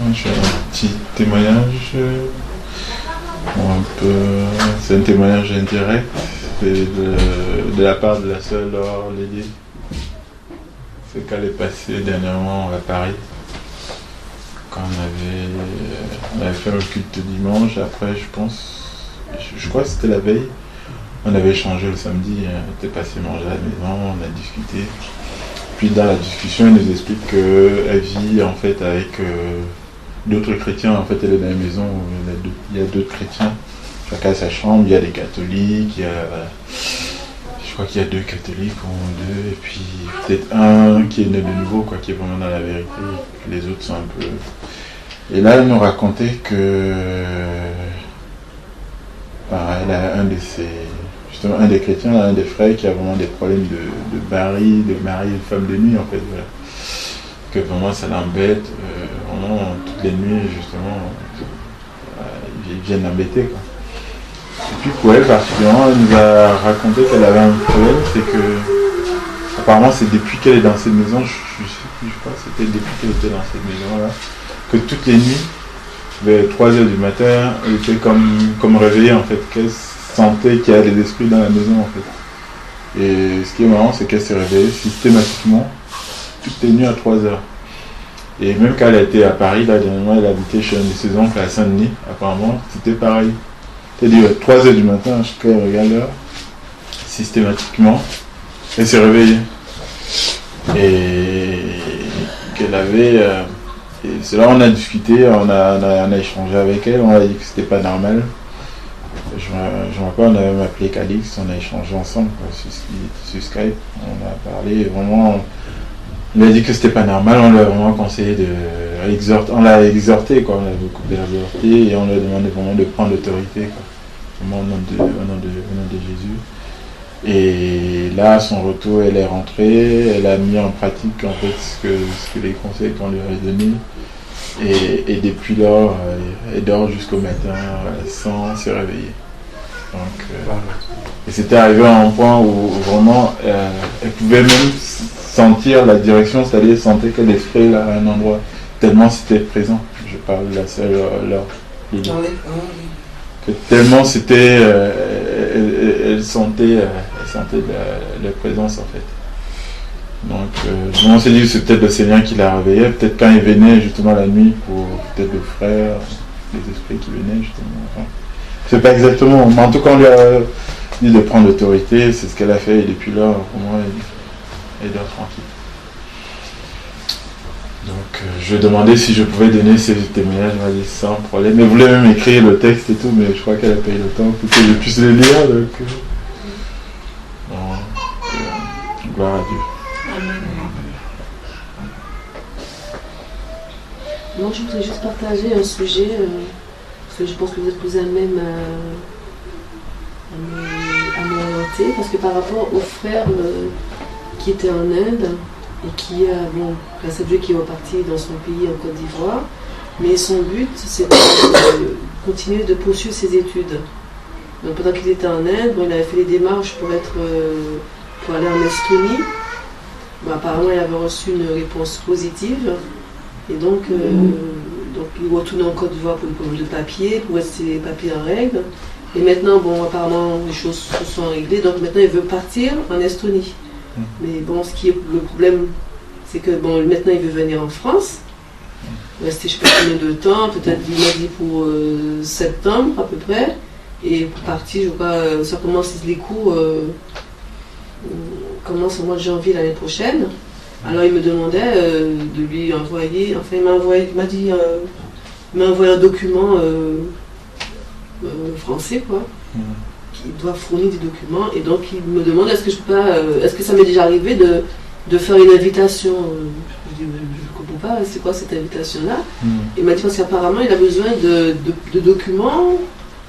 Moi, je fais un petit témoignage. C'est un témoignage indirect. C'est de la part de la sœur Laure Lédier. C'est qu'elle est passée dernièrement à Paris. Quand on avait fait le culte dimanche. Après, je crois que c'était la veille. On avait échangé le samedi. On était passé manger à la maison. On a discuté. Puis dans la discussion, elle nous explique qu'elle vit en fait avec d'autres chrétiens. En fait, elle est dans la maison où il y a d'autres chrétiens. Chacun a sa chambre. Il y a des catholiques. Je crois qu'il y a 2 catholiques ou 2. Et puis peut-être un qui est né de nouveau, quoi, qui est vraiment dans la vérité. Les autres sont un peu... Et là, elle nous racontait que... elle a un des chrétiens, un des frères qui a vraiment des problèmes de mari, de femme de nuit en fait, voilà. Que vraiment ça l'embête, vraiment toutes les nuits justement, ils viennent l'embêter quoi. Et puis pour elle particulièrement, elle nous a raconté qu'elle avait un problème, c'est que apparemment c'est depuis qu'elle est dans cette maison, je crois que c'était depuis qu'elle était dans cette maison là, que toutes les nuits, vers 3h du matin, elle était comme réveillée en fait, qu'elle sentait qu'il y a des esprits dans la maison en fait. Et ce qui est marrant, c'est qu'elle s'est réveillée systématiquement toutes les nuits à 3h. Et même quand elle a été à Paris, là dernièrement, elle habitait chez un de ses oncles à Saint-Denis, apparemment, c'était pareil. C'est-à-dire à 3h du matin, quand elle regarde l'heure, systématiquement, elle s'est réveillée. Et qu'elle avait... et c'est là on a discuté, on a échangé avec elle, on a dit que c'était pas normal. Je me rappelle, on avait appelé Calix, on a échangé ensemble quoi, sur Skype, on a parlé vraiment, on a dit que c'était pas normal, on lui a vraiment conseillé on l'a exhorté quoi, on l'a beaucoup exhorté et on lui a demandé vraiment de prendre l'autorité quoi, vraiment au nom de Jésus. Et là, à son retour, elle est rentrée, elle a mis en pratique en fait ce que les conseils qu'on lui avait donnés. Et depuis lors, elle dort jusqu'au matin sans se réveiller. Donc, et c'était arrivé à un point où vraiment elle pouvait même sentir la direction, c'est-à-dire sentir que l'esprit là à un endroit, tellement c'était présent. Je parle de la sœur Laure. Que tellement c'était, elle sentait la présence en fait. Donc on s'est dit que c'est peut-être le Seigneur qui la réveillait, peut-être quand il venait justement la nuit pour peut-être le frère, les esprits qui venaient justement. Enfin, je sais pas exactement, mais en tout cas on lui a dit de prendre l'autorité, c'est ce qu'elle a fait et depuis là vraiment elle dort tranquille. Donc je demandais si je pouvais donner ces témoignages, elle m'a dit sans problème. Elle voulait même écrire le texte et tout, mais je crois qu'elle a payé le temps pour que je puisse le lire. Donc, gloire à Dieu. Amen. Moi je voudrais juste partager un sujet, parce que je pense que vous êtes plus à même à m'orienter, parce que par rapport au frère qui était en Inde, et qui a, grâce à Dieu, qui est reparti dans son pays en Côte d'Ivoire. Mais son but, c'était de continuer de poursuivre ses études. Donc pendant qu'il était en Inde, il avait fait les démarches pour aller en Estonie. Apparemment, il avait reçu une réponse positive. Et donc il retourne en Côte d'Ivoire pour le problème de papier, pour rester les papiers en règle. Et maintenant, apparemment, les choses se sont réglées. Donc maintenant, il veut partir en Estonie. Mais ce qui est le problème, c'est que maintenant il veut venir en France, rester je ne sais pas combien de temps, peut-être il m'a dit pour septembre à peu près, et pour partir, je crois, ça commence les cours, commence au mois de janvier l'année prochaine. Alors il me demandait de lui envoyer, enfin il m'a envoyé un document français quoi. Il doit fournir des documents et donc il me demande est-ce que ça m'est déjà arrivé de faire une invitation. Je dis je ne comprends pas, c'est quoi cette invitation-là? Il m'a dit parce qu'apparemment il a besoin de documents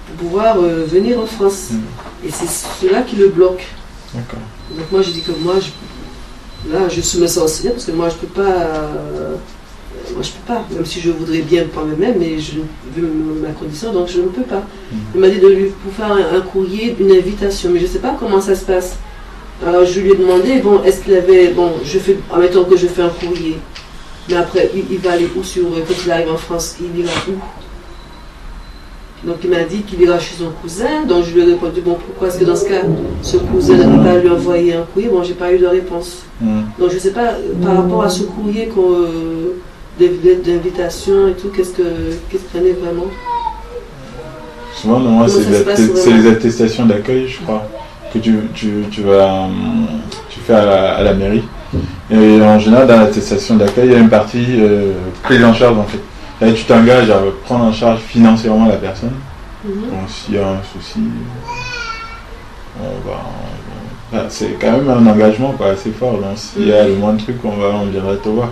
pour pouvoir venir en France. Et c'est cela qui le bloque. D'accord. Donc moi je dis que je me sens enseignée parce que moi je peux pas, même si je voudrais bien par moi-même, mais je veux ma condition, donc je ne peux pas. Il m'a dit de lui pour faire un courrier, une invitation, mais je ne sais pas comment ça se passe. Alors je lui ai demandé, est-ce qu'il avait, admettons que je fais un courrier, Mais après, il va aller où quand il arrive en France, il ira où? Donc il m'a dit qu'il ira chez son cousin. Donc je lui ai répondu, bon, pourquoi est-ce que dans ce cas, ce cousin ne peut pas lui envoyer un courrier? Bon, j'ai pas eu de réponse. Donc je sais pas, par rapport à ce courrier d'invitation et tout, qu'est-ce qu'il en est vraiment? Souvent, normalement, c'est les attestations d'accueil, je crois, que tu fais à la mairie. Et en général, dans l'attestation d'accueil, il y a une partie prise en charge en fait. Là, tu t'engages à prendre en charge financièrement la personne. Donc, s'il y a un souci, c'est quand même un engagement assez fort. Donc, s'il y a le moindre truc, on viendra te voir.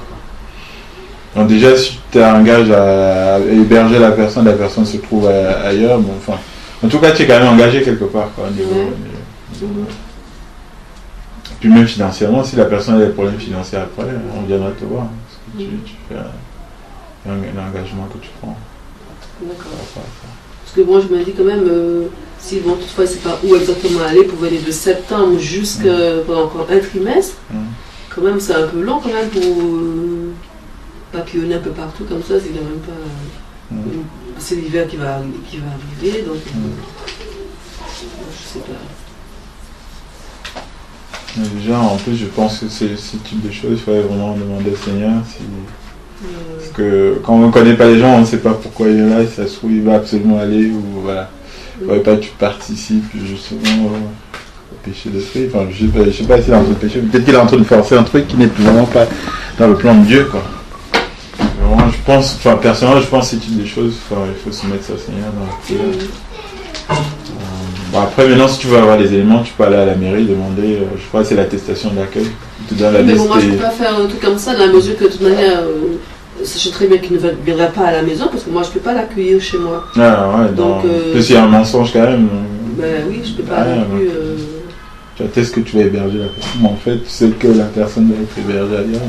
Donc, déjà, si tu t'engages à héberger la personne se trouve ailleurs. Bon, enfin, en tout cas, tu es quand même engagé quelque part. Quoi, au niveau. Puis, même financièrement, si la personne a des problèmes financiers après, on viendra te voir. Parce que tu fais l'engagement que tu prends. D'accord. Parce que moi je me dis quand même, s'ils vont toutefois, je ne sais pas où exactement aller pour venir de septembre jusqu'à pendant encore un trimestre, quand même c'est un peu long quand même pour papillonner un peu partout comme ça, c'est quand même pas. C'est l'hiver qui va arriver, donc je sais pas. Déjà, en plus, je pense que ce type de choses, il faudrait vraiment demander au Seigneur si. Parce que quand on ne connaît pas les gens, on ne sait pas pourquoi il est là, si ça se trouve il va absolument aller ou voilà. Il ne faudrait pas que tu participes justement au péché de fruit. Enfin, je ne sais pas s'il est en train de pécher, peut-être qu'il est en train de forcer un truc qui n'est vraiment pas dans le plan de Dieu, quoi. Vraiment, je pense, personnellement, je pense que c'est une des choses, il faut se mettre ça au Seigneur dans la prière. Bon, après, maintenant, si tu veux avoir des éléments, tu peux aller à la mairie demander, je crois que c'est l'attestation d'accueil. Mais bon, moi, je ne peux pas faire un truc comme ça, dans la mesure que, de toute manière, je sais très bien qu'il ne viendra pas à la maison, parce que moi, je ne peux pas l'accueillir chez moi. Ah ouais, donc plus il y a un mensonge quand même. Ben oui, je ne peux pas non plus. Tu attestes que tu vas héberger la personne, mais en fait, tu sais que la personne doit être hébergée ailleurs.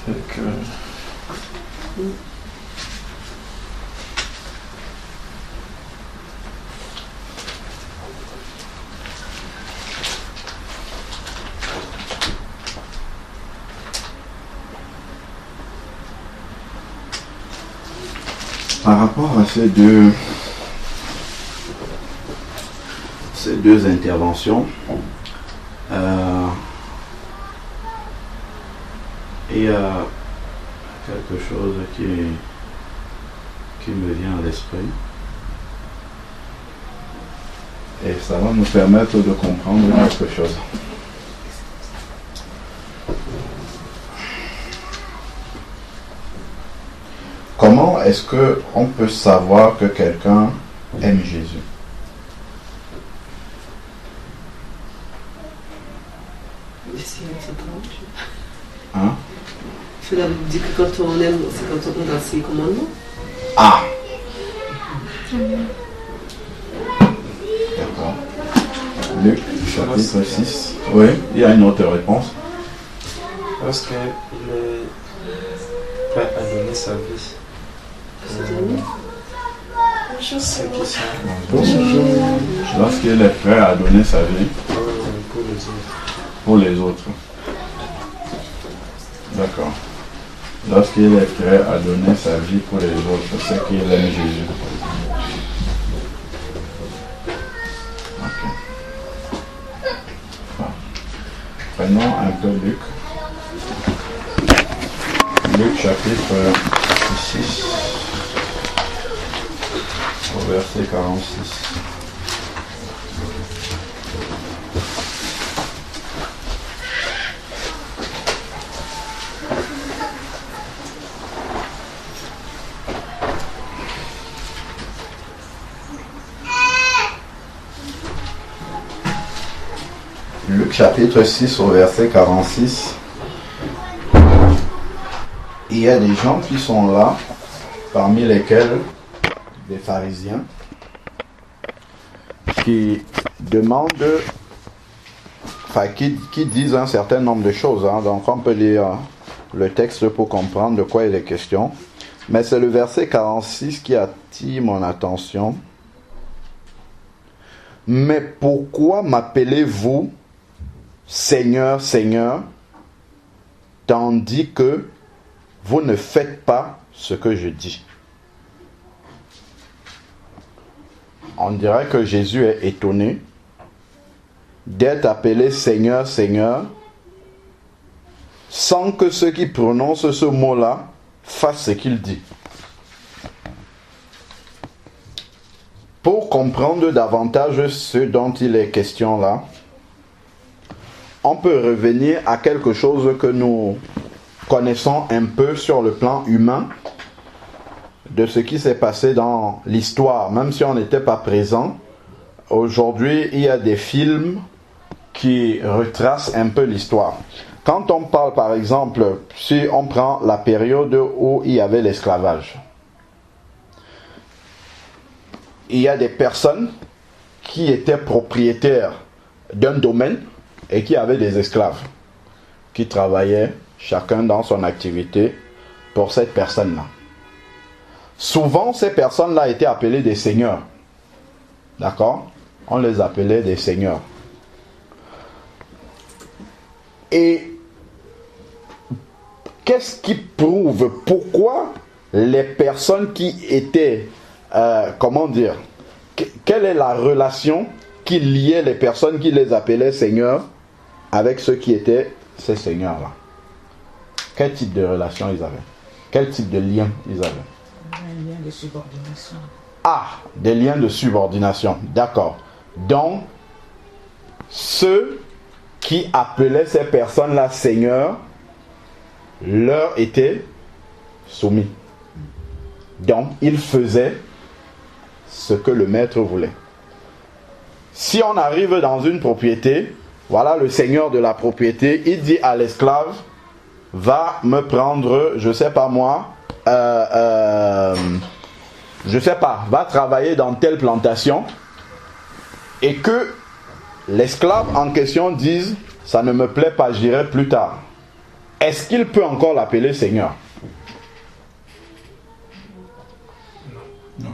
C'est que. Par rapport à ces deux interventions, il y a quelque chose qui me vient à l'esprit. Et ça va nous permettre de comprendre quelque chose. Comment est-ce qu'on peut savoir que quelqu'un aime Jésus? Hein? Je dis que quand on aime, c'est quand on a ses commandements. Ah! D'accord. Luc, chapitre 6. Oui, il y a une autre réponse. Lorsqu'il est prêt à donner sa vie. Lorsqu'il est prêt à donner sa vie pour les autres. D'accord. Lorsqu'il est prêt à donner sa vie pour les autres, c'est qu'il aime Jésus. Ok. Bon. Prenons un peu Luc. Luc chapitre 6. Au verset 46. Luc chapitre 6 au verset 46. Il y a des gens qui sont là, parmi lesquels des pharisiens, qui demandent, qui disent un certain nombre de choses. Donc on peut lire le texte pour comprendre de quoi il est question. Mais c'est le verset 46 qui attire mon attention. Mais pourquoi m'appelez-vous Seigneur, Seigneur, tandis que vous ne faites pas ce que je dis. On dirait que Jésus est étonné d'être appelé Seigneur, Seigneur, sans que ceux qui prononcent ce mot-là fassent ce qu'il dit. Pour comprendre davantage ce dont il est question là, on peut revenir à quelque chose que nous connaissons un peu sur le plan humain, de ce qui s'est passé dans l'histoire. Même si on n'était pas présent, aujourd'hui, il y a des films qui retracent un peu l'histoire. Quand on parle, par exemple, si on prend la période où il y avait l'esclavage, il y a des personnes qui étaient propriétaires d'un domaine et qui avaient des esclaves, qui travaillaient chacun dans son activité pour cette personne-là. Souvent, ces personnes-là étaient appelées des seigneurs. D'accord? On les appelait des seigneurs. Et qu'est-ce qui prouve pourquoi les personnes qui étaient, quelle est la relation qui liait les personnes qui les appelaient seigneurs avec ceux qui étaient ces seigneurs-là? Quel type de relation ils avaient? Quel type de lien ils avaient? Un lien de subordination. Ah, des liens de subordination, d'accord. Donc, ceux qui appelaient ces personnes-là seigneurs leur étaient soumis. Donc, ils faisaient ce que le maître voulait. Si on arrive dans une propriété, voilà le seigneur de la propriété, il dit à l'esclave, va me prendre, je sais pas moi, va travailler dans telle plantation, et que l'esclave en question dise, ça ne me plaît pas, j'irai plus tard. Est-ce qu'il peut encore l'appeler seigneur?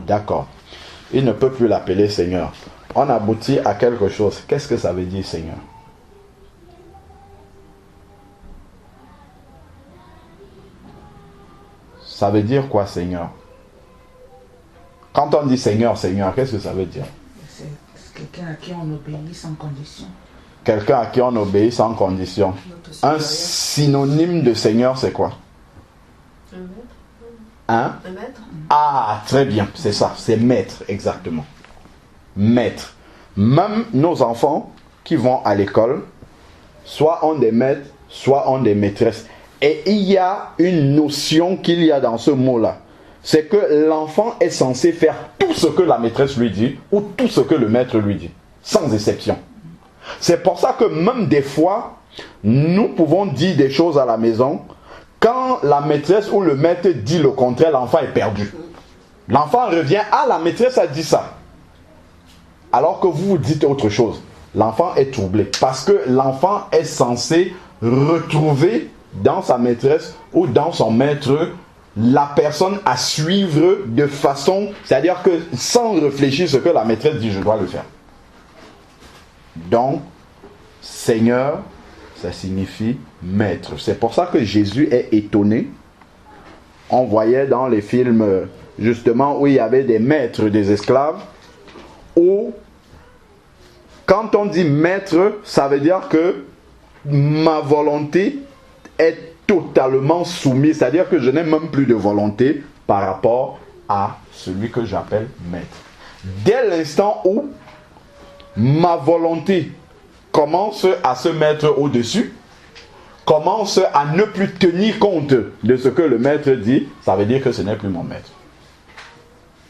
D'accord. Il ne peut plus l'appeler seigneur. On aboutit à quelque chose. Qu'est-ce que ça veut dire seigneur? Ça veut dire quoi seigneur? Quand on dit seigneur, seigneur, qu'est-ce que ça veut dire? C'est quelqu'un à qui on obéit sans condition. Quelqu'un à qui on obéit sans condition. Un synonyme de seigneur, c'est quoi? Un maître. Hein? Un maître. Ah, très bien, c'est ça, c'est maître, exactement. Maître. Même nos enfants qui vont à l'école, soit ont des maîtres, soit ont des maîtresses. Et il y a une notion qu'il y a dans ce mot-là. C'est que l'enfant est censé faire tout ce que la maîtresse lui dit ou tout ce que le maître lui dit, sans exception. C'est pour ça que même des fois, nous pouvons dire des choses à la maison. Quand la maîtresse ou le maître dit le contraire, l'enfant est perdu. L'enfant revient, ah, la maîtresse a dit ça. Alors que vous dites autre chose. L'enfant est troublé. Parce que l'enfant est censé retrouver dans sa maîtresse ou dans son maître la personne à suivre de façon, c'est-à-dire que sans réfléchir ce que la maîtresse dit, je dois le faire. Donc, Seigneur, ça signifie maître. C'est pour ça que Jésus est étonné. On voyait dans les films, justement, où il y avait des maîtres des esclaves, où, quand on dit maître, ça veut dire que ma volonté est totalement soumise, c'est-à-dire que je n'ai même plus de volonté par rapport à celui que j'appelle maître. Dès l'instant où ma volonté commence à se mettre au-dessus, commence à ne plus tenir compte de ce que le maître dit, ça veut dire que ce n'est plus mon maître.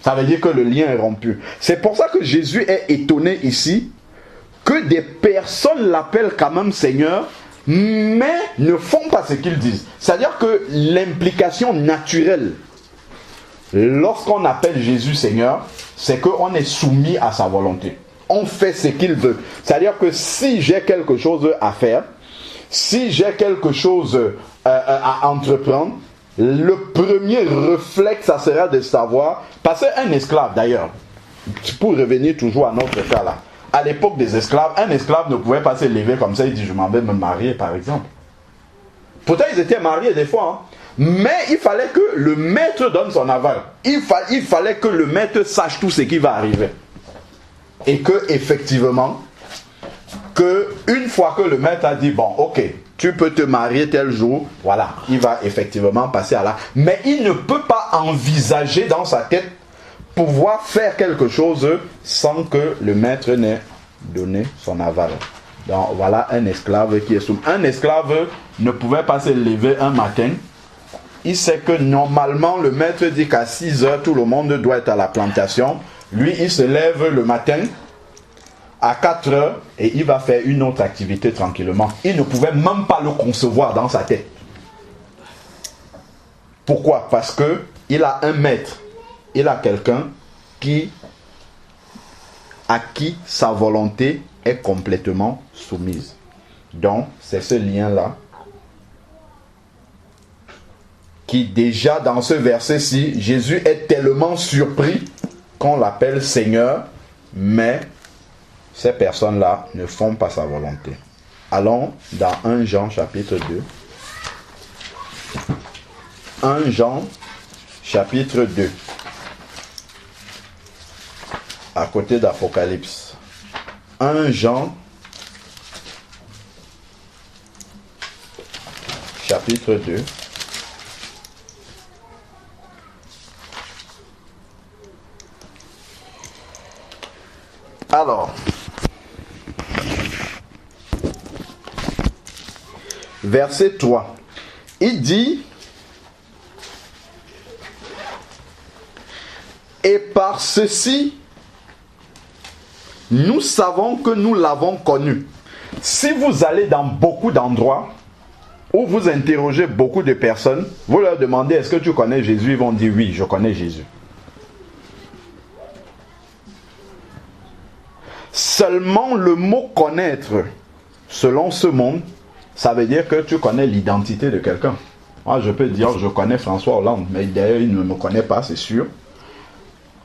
Ça veut dire que le lien est rompu. C'est pour ça que Jésus est étonné ici que des personnes l'appellent quand même Seigneur, mais ne font pas ce qu'ils disent. C'est-à-dire que l'implication naturelle, lorsqu'on appelle Jésus Seigneur, c'est qu'on est soumis à sa volonté. On fait ce qu'il veut. C'est-à-dire que si j'ai quelque chose à faire, si j'ai quelque chose à entreprendre, le premier réflexe, ça sera de savoir, parce qu'un esclave d'ailleurs, pour revenir toujours à notre cas là, à l'époque des esclaves, un esclave ne pouvait pas se lever comme ça et dire je m'en vais me marier par exemple. Pourtant, ils étaient mariés des fois. Hein. Mais il fallait que le maître donne son aval. Il fallait que le maître sache tout ce qui va arriver. Et que, effectivement, une fois que le maître a dit, bon, ok, tu peux te marier tel jour, voilà, il va effectivement passer à là. Mais il ne peut pas envisager dans sa tête pouvoir faire quelque chose sans que le maître n'ait donné son aval. Donc voilà un esclave qui est soumis. Un esclave ne pouvait pas se lever un matin. Il sait que normalement le maître dit qu'à 6 heures tout le monde doit être à la plantation. Lui il se lève le matin à 4 heures et il va faire une autre activité tranquillement. Il ne pouvait même pas le concevoir dans sa tête. Pourquoi? Parce que il a un maître. Il a quelqu'un à qui sa volonté est complètement soumise. Donc, c'est ce lien-là qui déjà dans ce verset-ci, Jésus est tellement surpris qu'on l'appelle Seigneur, mais ces personnes-là ne font pas sa volonté. Allons dans 1 Jean chapitre 2. 1 Jean chapitre 2. À côté d'Apocalypse. 1 Jean chapitre 2. Alors, verset 3, il dit, et par ceci, nous savons que nous l'avons connu. Si vous allez dans beaucoup d'endroits où vous interrogez beaucoup de personnes, vous leur demandez, est-ce que tu connais Jésus? Ils vont dire, oui, je connais Jésus. Seulement le mot connaître, selon ce monde, ça veut dire que tu connais l'identité de quelqu'un. Moi, je peux dire, je connais François Hollande, mais d'ailleurs, il ne me connaît pas, c'est sûr.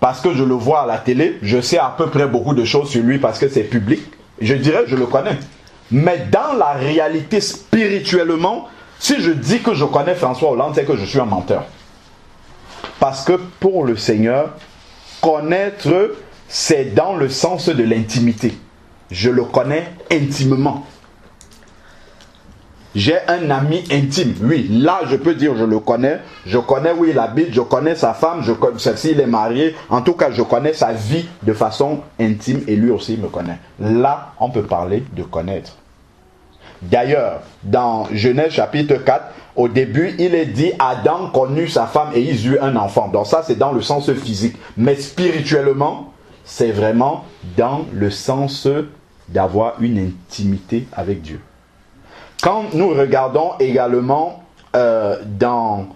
Parce que je le vois à la télé, je sais à peu près beaucoup de choses sur lui parce que c'est public. Je dirais, je le connais. Mais dans la réalité, spirituellement, si je dis que je connais François Hollande, c'est que je suis un menteur. Parce que pour le Seigneur, connaître, c'est dans le sens de l'intimité. Je le connais intimement. J'ai un ami intime. Oui, là je peux dire je le connais. Je connais où il habite, je connais sa femme, je connais s'il est marié. En tout cas, je connais sa vie de façon intime et lui aussi me connaît. Là, on peut parler de connaître. D'ailleurs, dans Genèse chapitre 4, au début, il est dit Adam connut sa femme et ils eurent un enfant. Donc ça, c'est dans le sens physique. Mais spirituellement, c'est vraiment dans le sens d'avoir une intimité avec Dieu. Quand nous regardons également dans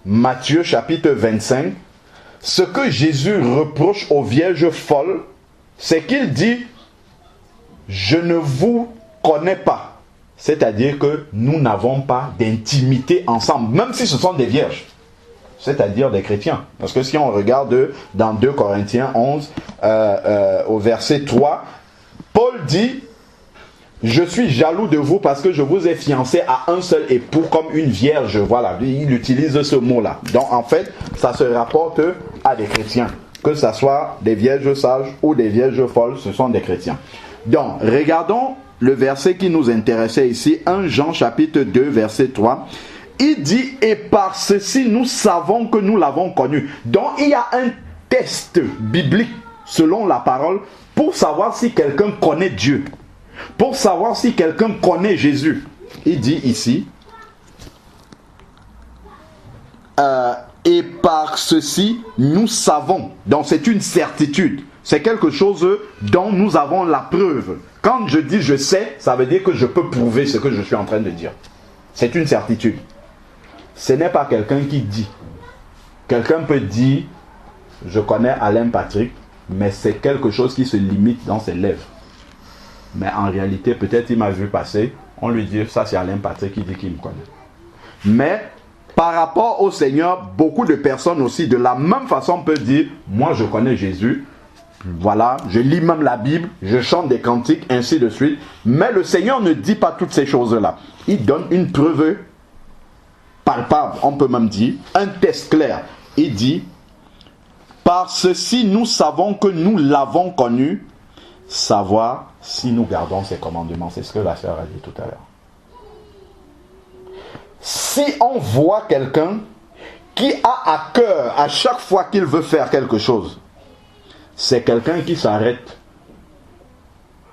Matthieu chapitre 25, ce que Jésus reproche aux vierges folles, c'est qu'il dit « Je ne vous connais pas ». C'est-à-dire que nous n'avons pas d'intimité ensemble, même si ce sont des vierges. C'est-à-dire des chrétiens. Parce que si on regarde dans 2 Corinthiens 11, au verset 3, Paul dit « Je suis jaloux de vous parce que je vous ai fiancé à un seul époux comme une vierge. » Voilà, il utilise ce mot-là. Donc en fait, ça se rapporte à des chrétiens. Que ce soit des vierges sages ou des vierges folles, ce sont des chrétiens. Donc, regardons le verset qui nous intéressait ici, 1 Jean chapitre 2, verset 3. Il dit, et par ceci, nous savons que nous l'avons connu. Donc, il y a un test biblique, selon la parole, pour savoir si quelqu'un connaît Dieu. Pour savoir si quelqu'un connaît Jésus. Il dit ici, et par ceci, nous savons. Donc, c'est une certitude. C'est quelque chose dont nous avons la preuve. Quand je dis je sais, ça veut dire que je peux prouver ce que je suis en train de dire. C'est une certitude. Ce n'est pas quelqu'un qui dit. Quelqu'un peut dire, je connais Alain Patrick, mais c'est quelque chose qui se limite dans ses lèvres. Mais en réalité, peut-être il m'a vu passer, on lui dit, ça c'est Alain Patrick qui dit qu'il me connaît. Mais par rapport au Seigneur, beaucoup de personnes aussi, de la même façon, peuvent dire, moi je connais Jésus, voilà, je lis même la Bible, je chante des cantiques, ainsi de suite. Mais le Seigneur ne dit pas toutes ces choses-là. Il donne une preuve palpable, on peut même dire, un test clair. Il dit, par ceci nous savons que nous l'avons connu, savoir si nous gardons ses commandements. C'est ce que la sœur a dit tout à l'heure. Si on voit quelqu'un qui a à cœur à chaque fois qu'il veut faire quelque chose, c'est quelqu'un qui s'arrête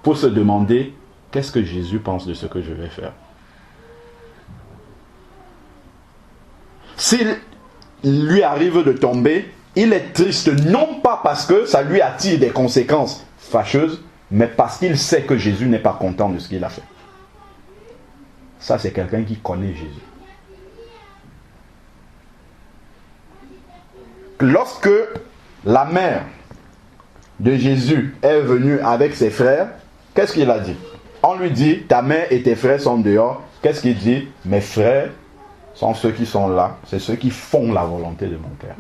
pour se demander qu'est-ce que Jésus pense de ce que je vais faire. S'il lui arrive de tomber, il est triste non pas parce que ça lui attire des conséquences fâcheuses, mais parce qu'il sait que Jésus n'est pas content de ce qu'il a fait. Ça, c'est quelqu'un qui connaît Jésus. Lorsque la mère de Jésus est venue avec ses frères, qu'est-ce qu'il a dit? On lui dit, ta mère et tes frères sont dehors. Qu'est-ce qu'il dit? Mes frères sont ceux qui sont là, c'est ceux qui font la volonté de mon Père.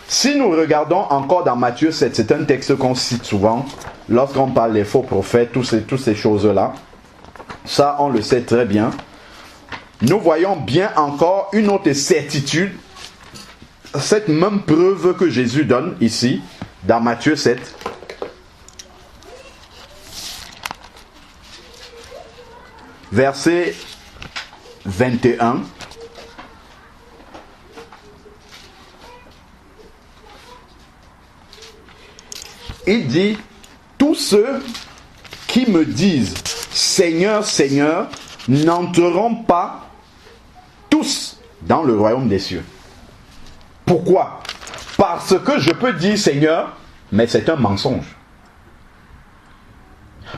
Si nous regardons encore dans Matthieu 7, c'est un texte qu'on cite souvent, lorsqu'on parle des faux prophètes, toutes ces choses-là, ça on le sait très bien. Nous voyons bien encore une autre certitude, cette même preuve que Jésus donne ici, dans Matthieu 7. Verset 21. Il dit, tous ceux qui me disent Seigneur, Seigneur, n'entreront pas tous dans le royaume des cieux. Pourquoi? Parce que je peux dire Seigneur, mais c'est un mensonge.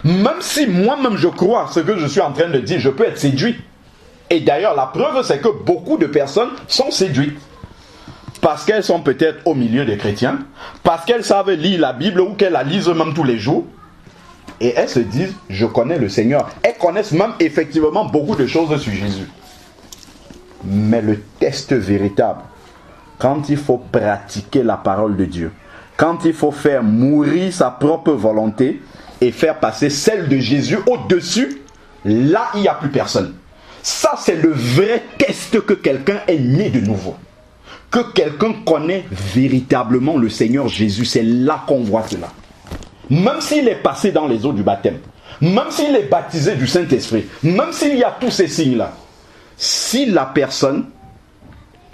Même si moi-même je crois ce que je suis en train de dire, je peux être séduit. Et d'ailleurs, la preuve, c'est que beaucoup de personnes sont séduites. Parce qu'elles sont peut-être au milieu des chrétiens, parce qu'elles savent lire la Bible ou qu'elles la lisent même tous les jours. Et elles se disent, je connais le Seigneur. Elles connaissent même effectivement beaucoup de choses sur Jésus. Mais le test véritable, quand il faut pratiquer la parole de Dieu, quand il faut faire mourir sa propre volonté et faire passer celle de Jésus au-dessus, là, il n'y a plus personne. Ça, c'est le vrai test que quelqu'un est né de nouveau. Que quelqu'un connaît véritablement le Seigneur Jésus. C'est là qu'on voit cela. Même s'il est passé dans les eaux du baptême, même s'il est baptisé du Saint-Esprit, même s'il y a tous ces signes-là, si la personne,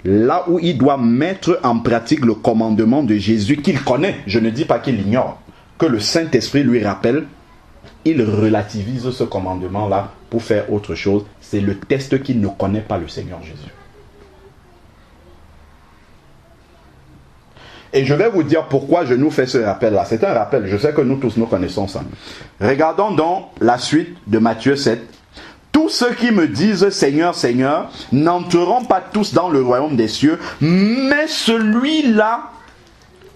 là où il doit mettre en pratique le commandement de Jésus qu'il connaît, je ne dis pas qu'il l'ignore, que le Saint-Esprit lui rappelle, il relativise ce commandement-là pour faire autre chose. C'est le test qu'il ne connaît pas le Seigneur Jésus. Et je vais vous dire pourquoi je nous fais ce rappel-là. C'est un rappel, je sais que nous tous nous connaissons ça. Regardons donc la suite de Matthieu 7. Tous ceux qui me disent Seigneur, Seigneur, n'entreront pas tous dans le royaume des cieux, mais celui-là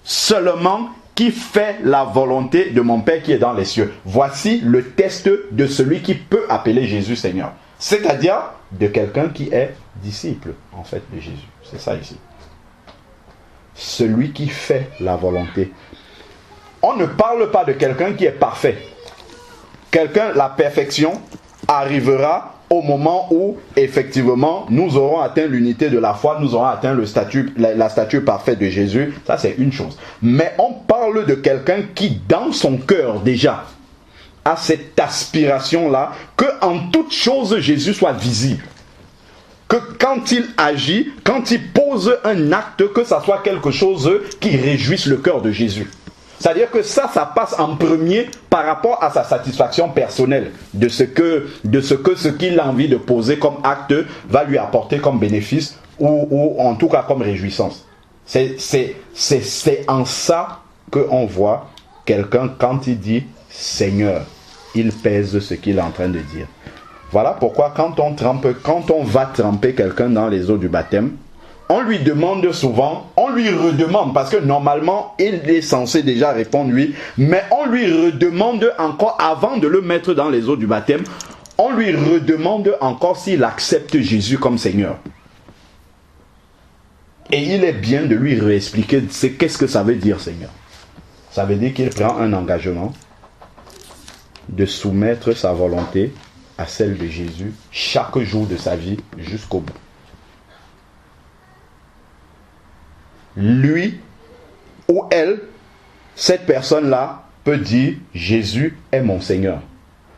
seulement qui fait la volonté de mon Père qui est dans les cieux. Voici le test de celui qui peut appeler Jésus Seigneur. C'est-à-dire de quelqu'un qui est disciple, en fait, de Jésus. C'est ça ici. Celui qui fait la volonté. On ne parle pas de quelqu'un qui est parfait. La perfection arrivera au moment où, effectivement, nous aurons atteint l'unité de la foi, nous aurons atteint la stature parfaite de Jésus. Ça, c'est une chose. Mais on parle de quelqu'un qui, dans son cœur, déjà, a cette aspiration-là, que en toute chose, Jésus soit visible. Que quand il agit, quand il pose un acte, que ça soit quelque chose qui réjouisse le cœur de Jésus. C'est-à-dire que ça passe en premier par rapport à sa satisfaction personnelle de ce qu'il a envie de poser comme acte va lui apporter comme bénéfice ou en tout cas comme réjouissance. C'est en ça qu'on voit quelqu'un quand il dit Seigneur, il pèse ce qu'il est en train de dire. Voilà pourquoi quand on va tremper quelqu'un dans les eaux du baptême, on lui demande souvent, on lui redemande, parce que normalement, il est censé déjà répondre oui, mais on lui redemande encore, avant de le mettre dans les eaux du baptême, on lui redemande encore s'il accepte Jésus comme Seigneur. Et il est bien de lui réexpliquer qu'est-ce que ça veut dire Seigneur. Ça veut dire qu'il prend un engagement de soumettre sa volonté à celle de Jésus chaque jour de sa vie jusqu'au bout. lui ou elle, cette personne-là peut dire Jésus est mon Seigneur.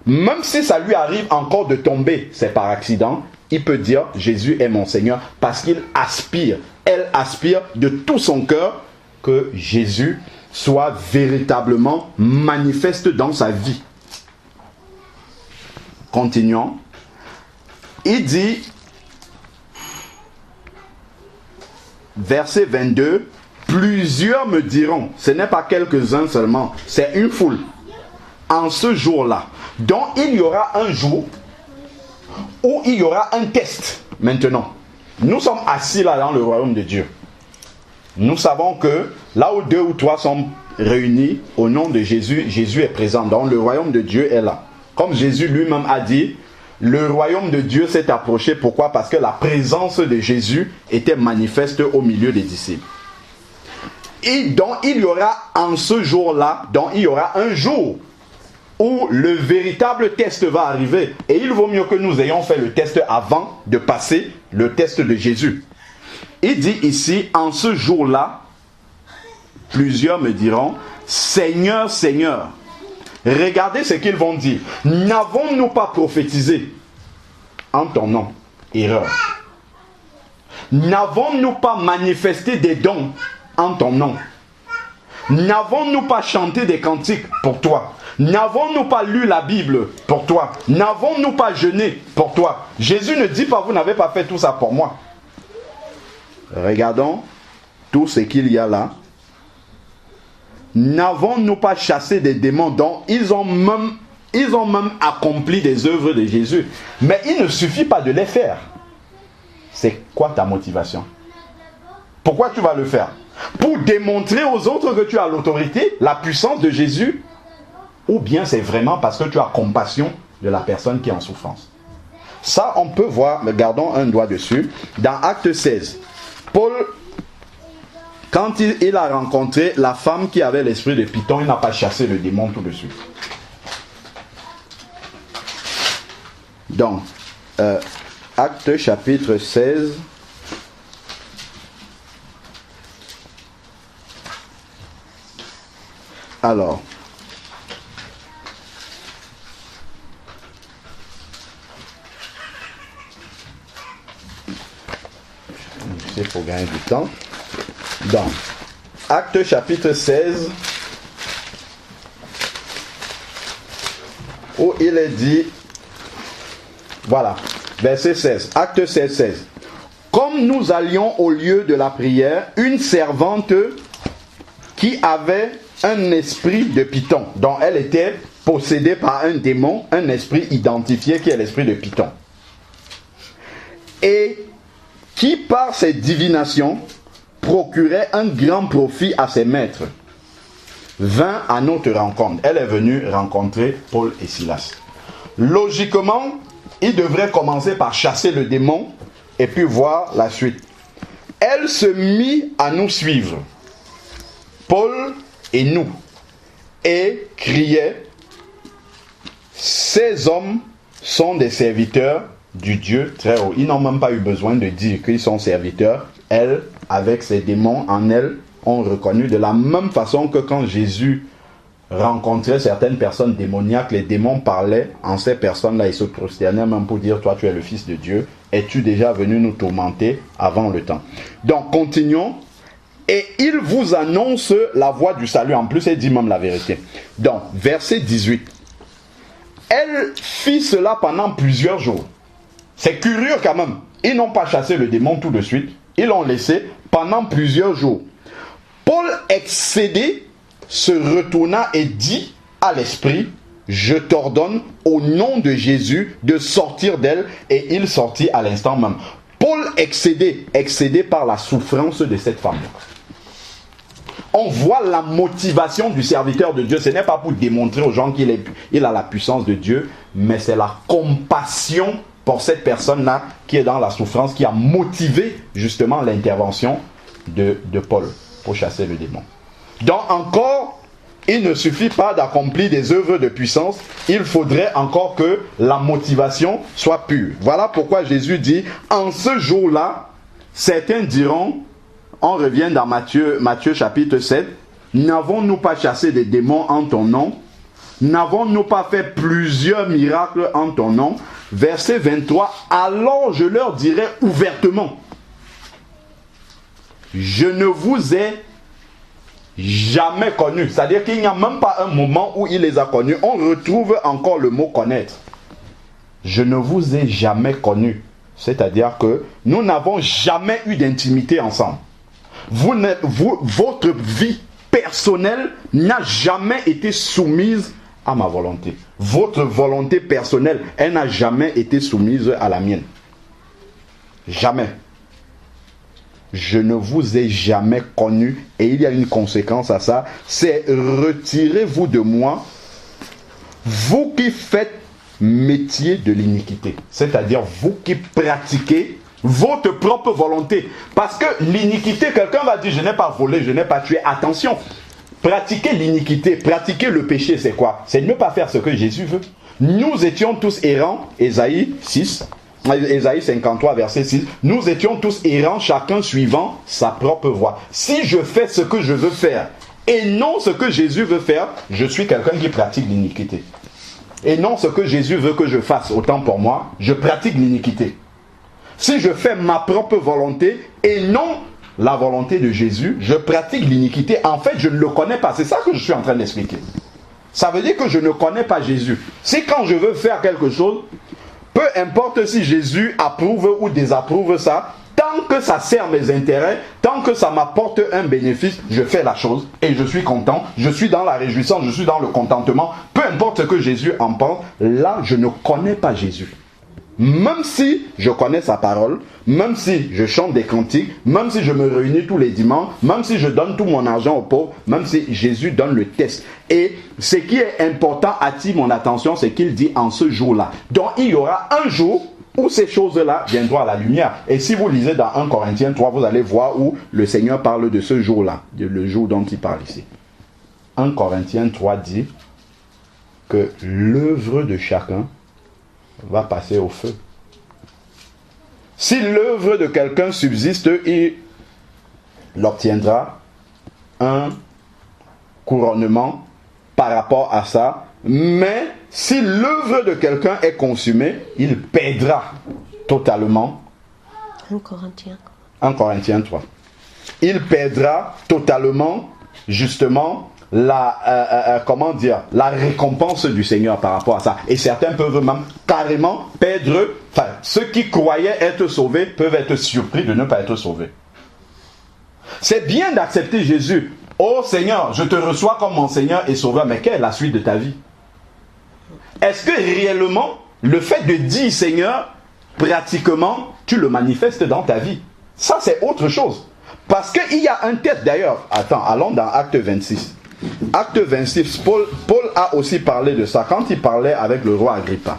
Même si ça lui arrive encore de tomber, c'est par accident, il peut dire Jésus est mon Seigneur parce qu'il aspire, elle aspire de tout son cœur que Jésus soit véritablement manifeste dans sa vie. Continuons. Il dit, verset 22, plusieurs me diront, ce n'est pas quelques-uns seulement, c'est une foule. En ce jour-là, donc il y aura un jour où il y aura un test. Maintenant, nous sommes assis là dans le royaume de Dieu. Nous savons que là où 2 ou 3 sont réunis au nom de Jésus, Jésus est présent. Donc le royaume de Dieu est là. Comme Jésus lui-même a dit, le royaume de Dieu s'est approché. Pourquoi? Parce que la présence de Jésus était manifeste au milieu des disciples. Et donc il y aura en ce jour-là, donc il y aura un jour où le véritable test va arriver. Et il vaut mieux que nous ayons fait le test avant de passer le test de Jésus. Il dit ici, en ce jour-là, plusieurs me diront, Seigneur, Seigneur. Regardez ce qu'ils vont dire. N'avons-nous pas prophétisé en ton nom? Erreur. N'avons-nous pas manifesté des dons en ton nom? N'avons-nous pas chanté des cantiques pour toi? N'avons-nous pas lu la Bible pour toi? N'avons-nous pas jeûné pour toi? Jésus ne dit pas, vous n'avez pas fait tout ça pour moi. Regardons tout ce qu'il y a là. N'avons-nous pas chassé des démons dont ils ont même accompli des œuvres de Jésus? Mais il ne suffit pas de les faire. C'est quoi ta motivation? Pourquoi tu vas le faire? Pour démontrer aux autres que tu as l'autorité, la puissance de Jésus? Ou bien c'est vraiment parce que tu as compassion de la personne qui est en souffrance? Ça, on peut voir, gardons un doigt dessus, dans Acte 16. Paul, quand il a rencontré la femme qui avait l'esprit de Python, il n'a pas chassé le démon tout de suite. Donc, Acte chapitre 16. Alors, il faut gagner du temps. Donc, Acte chapitre 16, où il est dit, voilà, verset 16, Acte 16, 16. Comme nous allions au lieu de la prière, une servante qui avait un esprit de Python, dont elle était possédée par un démon, un esprit identifié qui est l'esprit de Python, et qui par ses divinations procurait un grand profit à ses maîtres, vint à notre rencontre. Elle est venue rencontrer Paul et Silas. Logiquement, il devrait commencer par chasser le démon et puis voir la suite. Elle se mit à nous suivre, Paul et nous, et criait, ces hommes sont des serviteurs du Dieu très haut. Ils n'ont même pas eu besoin de dire qu'ils sont serviteurs. Elle, avec ses démons en elle, ont reconnu de la même façon que quand Jésus rencontrait certaines personnes démoniaques, les démons parlaient en ces personnes-là, ils se prosternaient même pour dire, toi tu es le Fils de Dieu, es-tu déjà venu nous tourmenter avant le temps? Donc continuons. Et il vous annonce la voie du salut. En plus, elle dit même la vérité. Donc, verset 18. Elle fit cela pendant plusieurs jours. C'est curieux quand même. Ils n'ont pas chassé le démon tout de suite. Ils l'ont laissé pendant plusieurs jours. Paul, excédé, se retourna et dit à l'esprit, je t'ordonne au nom de Jésus de sortir d'elle. Et il sortit à l'instant même. Paul, excédé par la souffrance de cette femme. On voit la motivation du serviteur de Dieu. Ce n'est pas pour démontrer aux gens qu'il a la puissance de Dieu, mais c'est la compassion pour cette personne-là qui est dans la souffrance, qui a motivé justement l'intervention de Paul pour chasser le démon. Donc encore, il ne suffit pas d'accomplir des œuvres de puissance, il faudrait encore que la motivation soit pure. Voilà pourquoi Jésus dit, en ce jour-là, certains diront, On revient dans Matthieu chapitre 7. N'avons-nous pas chassé des démons en ton nom? N'avons-nous pas fait plusieurs miracles en ton nom? Verset 23. Alors je leur dirai ouvertement, je ne vous ai jamais connu. C'est-à-dire qu'il n'y a même pas un moment où il les a connus. On retrouve encore le mot connaître. Je ne vous ai jamais connu. C'est-à-dire que nous n'avons jamais eu d'intimité ensemble. Votre vie personnelle n'a jamais été soumise à ma volonté. Votre volonté personnelle, elle n'a jamais été soumise à la mienne. Jamais. Je ne vous ai jamais connu, et il y a une conséquence à ça, c'est retirez-vous de moi, vous qui faites métier de l'iniquité, c'est-à-dire vous qui pratiquez votre propre volonté. Parce que l'iniquité, quelqu'un va dire je n'ai pas volé, je n'ai pas tué. Attention, pratiquer l'iniquité, pratiquer le péché, c'est quoi? C'est de ne pas faire ce que Jésus veut. Nous étions tous errants, Ésaïe 53 verset 6, nous étions tous errants, chacun suivant sa propre voie. Si je fais ce que je veux faire et non ce que Jésus veut faire, je suis quelqu'un qui pratique l'iniquité. Et non ce que Jésus veut que je fasse, autant pour moi, je pratique l'iniquité. Si je fais ma propre volonté et non la volonté de Jésus, je pratique l'iniquité. En fait, je ne le connais pas. C'est ça que je suis en train d'expliquer. Ça veut dire que je ne connais pas Jésus. Si quand je veux faire quelque chose, peu importe si Jésus approuve ou désapprouve ça, tant que ça sert mes intérêts, tant que ça m'apporte un bénéfice, je fais la chose et je suis content, je suis dans la réjouissance, je suis dans le contentement. Peu importe ce que Jésus en pense, là je ne connais pas Jésus. Même si je connais sa parole, même si je chante des cantiques, même si je me réunis tous les dimanches, même si je donne tout mon argent aux pauvres, même si Jésus donne le test. Et ce qui est important attire mon attention, c'est qu'il dit en ce jour-là. Donc il y aura un jour où ces choses-là viendront à la lumière. Et si vous lisez dans 1 Corinthiens 3, vous allez voir où le Seigneur parle de ce jour-là, le jour dont il parle ici. 1 Corinthiens 3 dit que l'œuvre de chacun va passer au feu. Si l'œuvre de quelqu'un subsiste, il obtiendra un couronnement par rapport à ça. Mais si l'œuvre de quelqu'un est consumée, il perdra totalement. 1 Corinthiens. 1 Corinthiens 3. Il perdra totalement, justement, la récompense du Seigneur par rapport à ça. Et certains peuvent même carrément perdre, ceux qui croyaient être sauvés peuvent être surpris de ne pas être sauvés. C'est bien d'accepter Jésus. Oh Seigneur, je te reçois comme mon Seigneur et Sauveur, mais quelle est la suite de ta vie? Est-ce que réellement, le fait de dire Seigneur, pratiquement, tu le manifestes dans ta vie? Ça, c'est autre chose. Parce qu'il y a un texte d'ailleurs. Attends, allons dans Acte 26. Acte 26, Paul a aussi parlé de ça quand il parlait avec le roi Agrippa.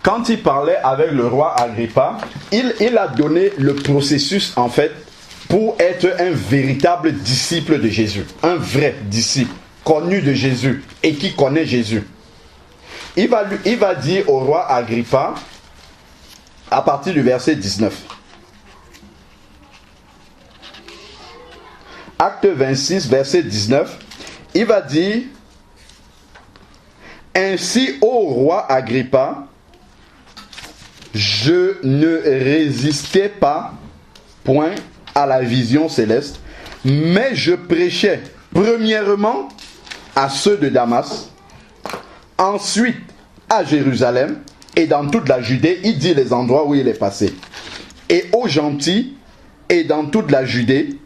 Quand il parlait avec le roi Agrippa, il a donné le processus en fait pour être un véritable disciple de Jésus. Un vrai disciple, connu de Jésus et qui connaît Jésus. Il va dire au roi Agrippa, à partir du verset 19. Acte 26, verset 19. Il va dire, « Ainsi, ô roi Agrippa, je ne résistais pas, point, à la vision céleste, mais je prêchais premièrement à ceux de Damas, ensuite à Jérusalem et dans toute la Judée. » Il dit les endroits où il est passé. Et aux gentils et dans toute la Judée,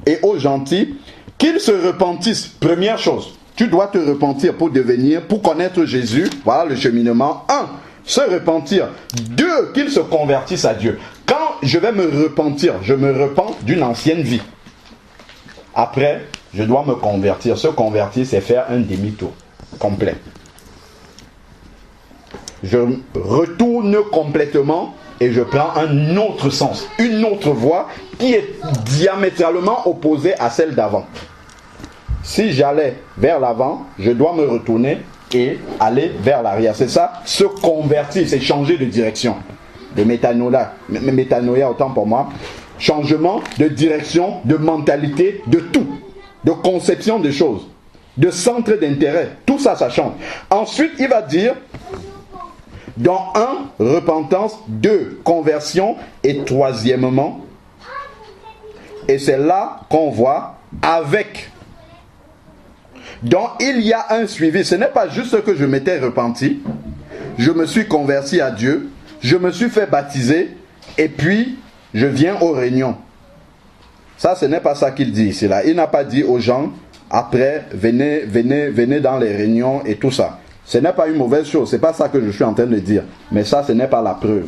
et aux gentils, qu'ils se repentissent. Première chose, tu dois te repentir pour connaître Jésus. Voilà le cheminement. 1, se repentir. 2, qu'ils se convertissent à Dieu. Quand je vais me repentir, je me repens d'une ancienne vie. Après, je dois me convertir. Se convertir, c'est faire un demi-tour complet. Je retourne complètement et je prends un autre sens, une autre voie qui est diamétralement opposée à celle d'avant. Si j'allais vers l'avant, je dois me retourner et aller vers l'arrière. C'est ça, se convertir, c'est changer de direction. De métanoïa, autant pour moi. Changement de direction, de mentalité, de tout. De conception des choses. De centre d'intérêt. Tout ça, ça change. Ensuite, il va dire, dans 1, repentance, 2, conversion, et troisièmement, et c'est là qu'on voit avec. Donc, il y a un suivi. Ce n'est pas juste que je m'étais repenti, je me suis converti à Dieu, je me suis fait baptiser, et puis je viens aux réunions. Ça, ce n'est pas ça qu'il dit ici. Là. Il n'a pas dit aux gens, après, venez dans les réunions et tout ça. Ce n'est pas une mauvaise chose, ce n'est pas ça que je suis en train de dire. Mais ça, ce n'est pas la preuve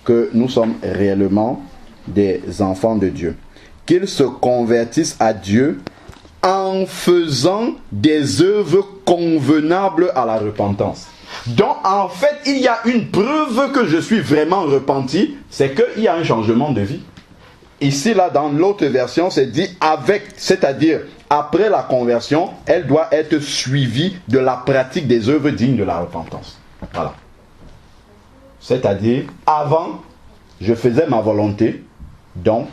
que nous sommes réellement des enfants de Dieu. Qu'ils se convertissent à Dieu en faisant des œuvres convenables à la repentance. Donc, en fait, il y a une preuve que je suis vraiment repenti, c'est qu'il y a un changement de vie. Ici, là, dans l'autre version, c'est dit avec, c'est-à-dire, après la conversion, elle doit être suivie de la pratique des œuvres dignes de la repentance. Voilà. C'est-à-dire, avant, je faisais ma volonté, donc,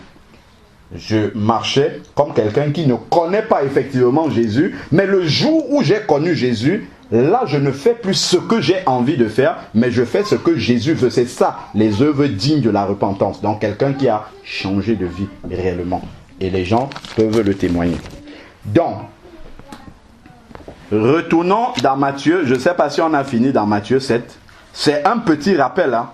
je marchais comme quelqu'un qui ne connaît pas effectivement Jésus, mais le jour où j'ai connu Jésus, là je ne fais plus ce que j'ai envie de faire, mais je fais ce que Jésus veut. C'est ça, les œuvres dignes de la repentance. Donc quelqu'un qui a changé de vie réellement. Et les gens peuvent le témoigner. Donc, retournons dans Matthieu. Je ne sais pas si on a fini dans Matthieu 7. C'est un petit rappel là.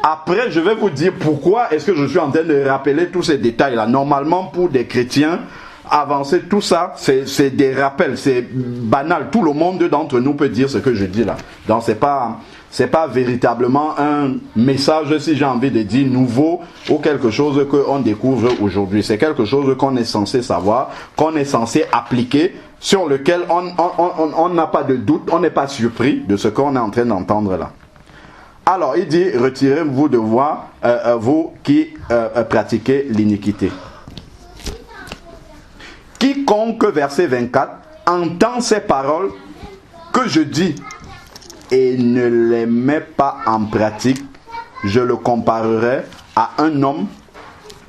Après, je vais vous dire pourquoi est-ce que je suis en train de rappeler tous ces détails-là. Normalement, pour des chrétiens, avancer tout ça, c'est des rappels, c'est banal. Tout le monde d'entre nous peut dire ce que je dis là. Donc, c'est pas véritablement un message, si j'ai envie de dire, nouveau ou quelque chose qu'on découvre aujourd'hui. C'est quelque chose qu'on est censé savoir, qu'on est censé appliquer, sur lequel on n'a pas de doute, on n'est pas surpris de ce qu'on est en train d'entendre là. Alors, il dit, retirez-vous de voix, vous qui pratiquez l'iniquité. Quiconque, verset 24, entend ces paroles que je dis et ne les met pas en pratique, je le comparerai à un homme,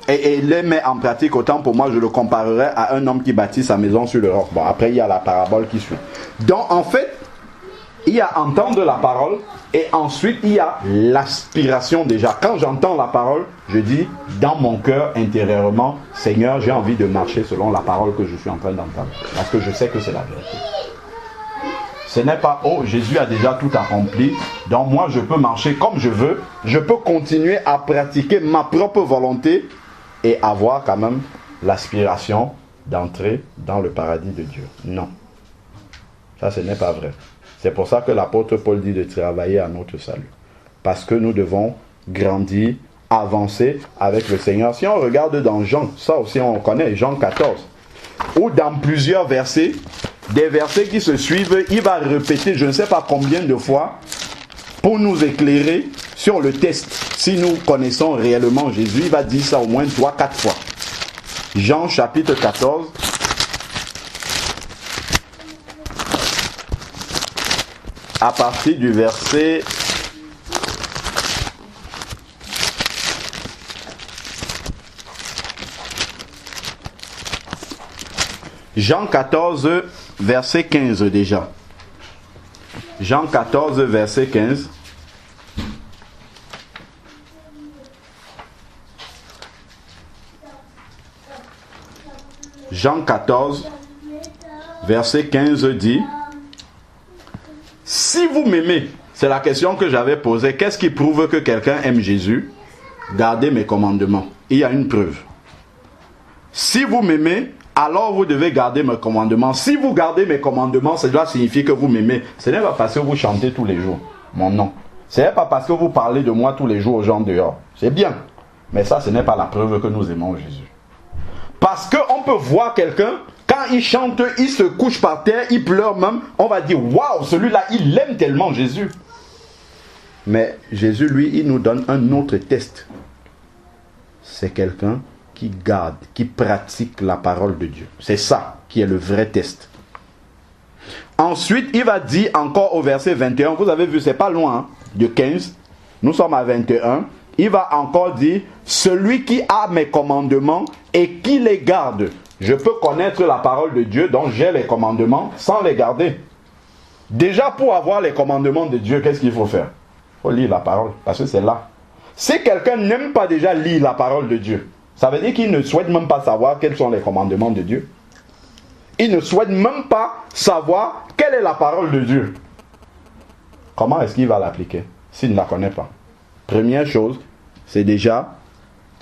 et les met en pratique, autant pour moi, je le comparerai à un homme qui bâtit sa maison sur le roc. Bon, après, il y a la parabole qui suit. Donc, en fait, il y a entendre la parole et ensuite il y a l'aspiration déjà. Quand j'entends la parole, je dis dans mon cœur intérieurement, Seigneur, j'ai envie de marcher selon la parole que je suis en train d'entendre. Parce que je sais que c'est la vérité. Ce n'est pas, oh, Jésus a déjà tout accompli, donc moi je peux marcher comme je veux, je peux continuer à pratiquer ma propre volonté et avoir quand même l'aspiration d'entrer dans le paradis de Dieu. Non. Ça, ce n'est pas vrai. C'est pour ça que l'apôtre Paul dit de travailler à notre salut. Parce que nous devons grandir, avancer avec le Seigneur. Si on regarde dans Jean, ça aussi on connaît, Jean 14, ou dans plusieurs versets, des versets qui se suivent, il va répéter je ne sais pas combien de fois pour nous éclairer sur le test. Si nous connaissons réellement Jésus, il va dire ça au moins 3-4 fois. Jean chapitre 14, à partir du verset Jean 14, verset 15 déjà. Jean 14, verset 15. Jean 14, verset 15 dit: si vous m'aimez, c'est la question que j'avais posée, qu'est-ce qui prouve que quelqu'un aime Jésus? Gardez mes commandements. Il y a une preuve. Si vous m'aimez, alors vous devez garder mes commandements. Si vous gardez mes commandements, cela signifie que vous m'aimez. Ce n'est pas parce que vous chantez tous les jours mon nom. Ce n'est pas parce que vous parlez de moi tous les jours aux gens dehors. C'est bien. Mais ça, ce n'est pas la preuve que nous aimons Jésus. Parce qu'on peut voir quelqu'un, quand il chante, il se couche par terre, il pleure même, on va dire, waouh, celui-là, il aime tellement Jésus. Mais Jésus, lui, il nous donne un autre test. C'est quelqu'un qui garde, qui pratique la parole de Dieu. C'est ça qui est le vrai test. Ensuite, il va dire encore au verset 21, vous avez vu, c'est pas loin hein, de 15, nous sommes à 21, il va encore dire, celui qui a mes commandements et qui les garde. Je peux connaître la parole de Dieu, donc j'ai les commandements sans les garder. Déjà, pour avoir les commandements de Dieu, qu'est-ce qu'il faut faire? Il faut lire la parole, parce que c'est là. Si quelqu'un n'aime pas déjà lire la parole de Dieu, ça veut dire qu'il ne souhaite même pas savoir quels sont les commandements de Dieu. Il ne souhaite même pas savoir quelle est la parole de Dieu. Comment est-ce qu'il va l'appliquer s'il ne la connaît pas? Première chose, c'est déjà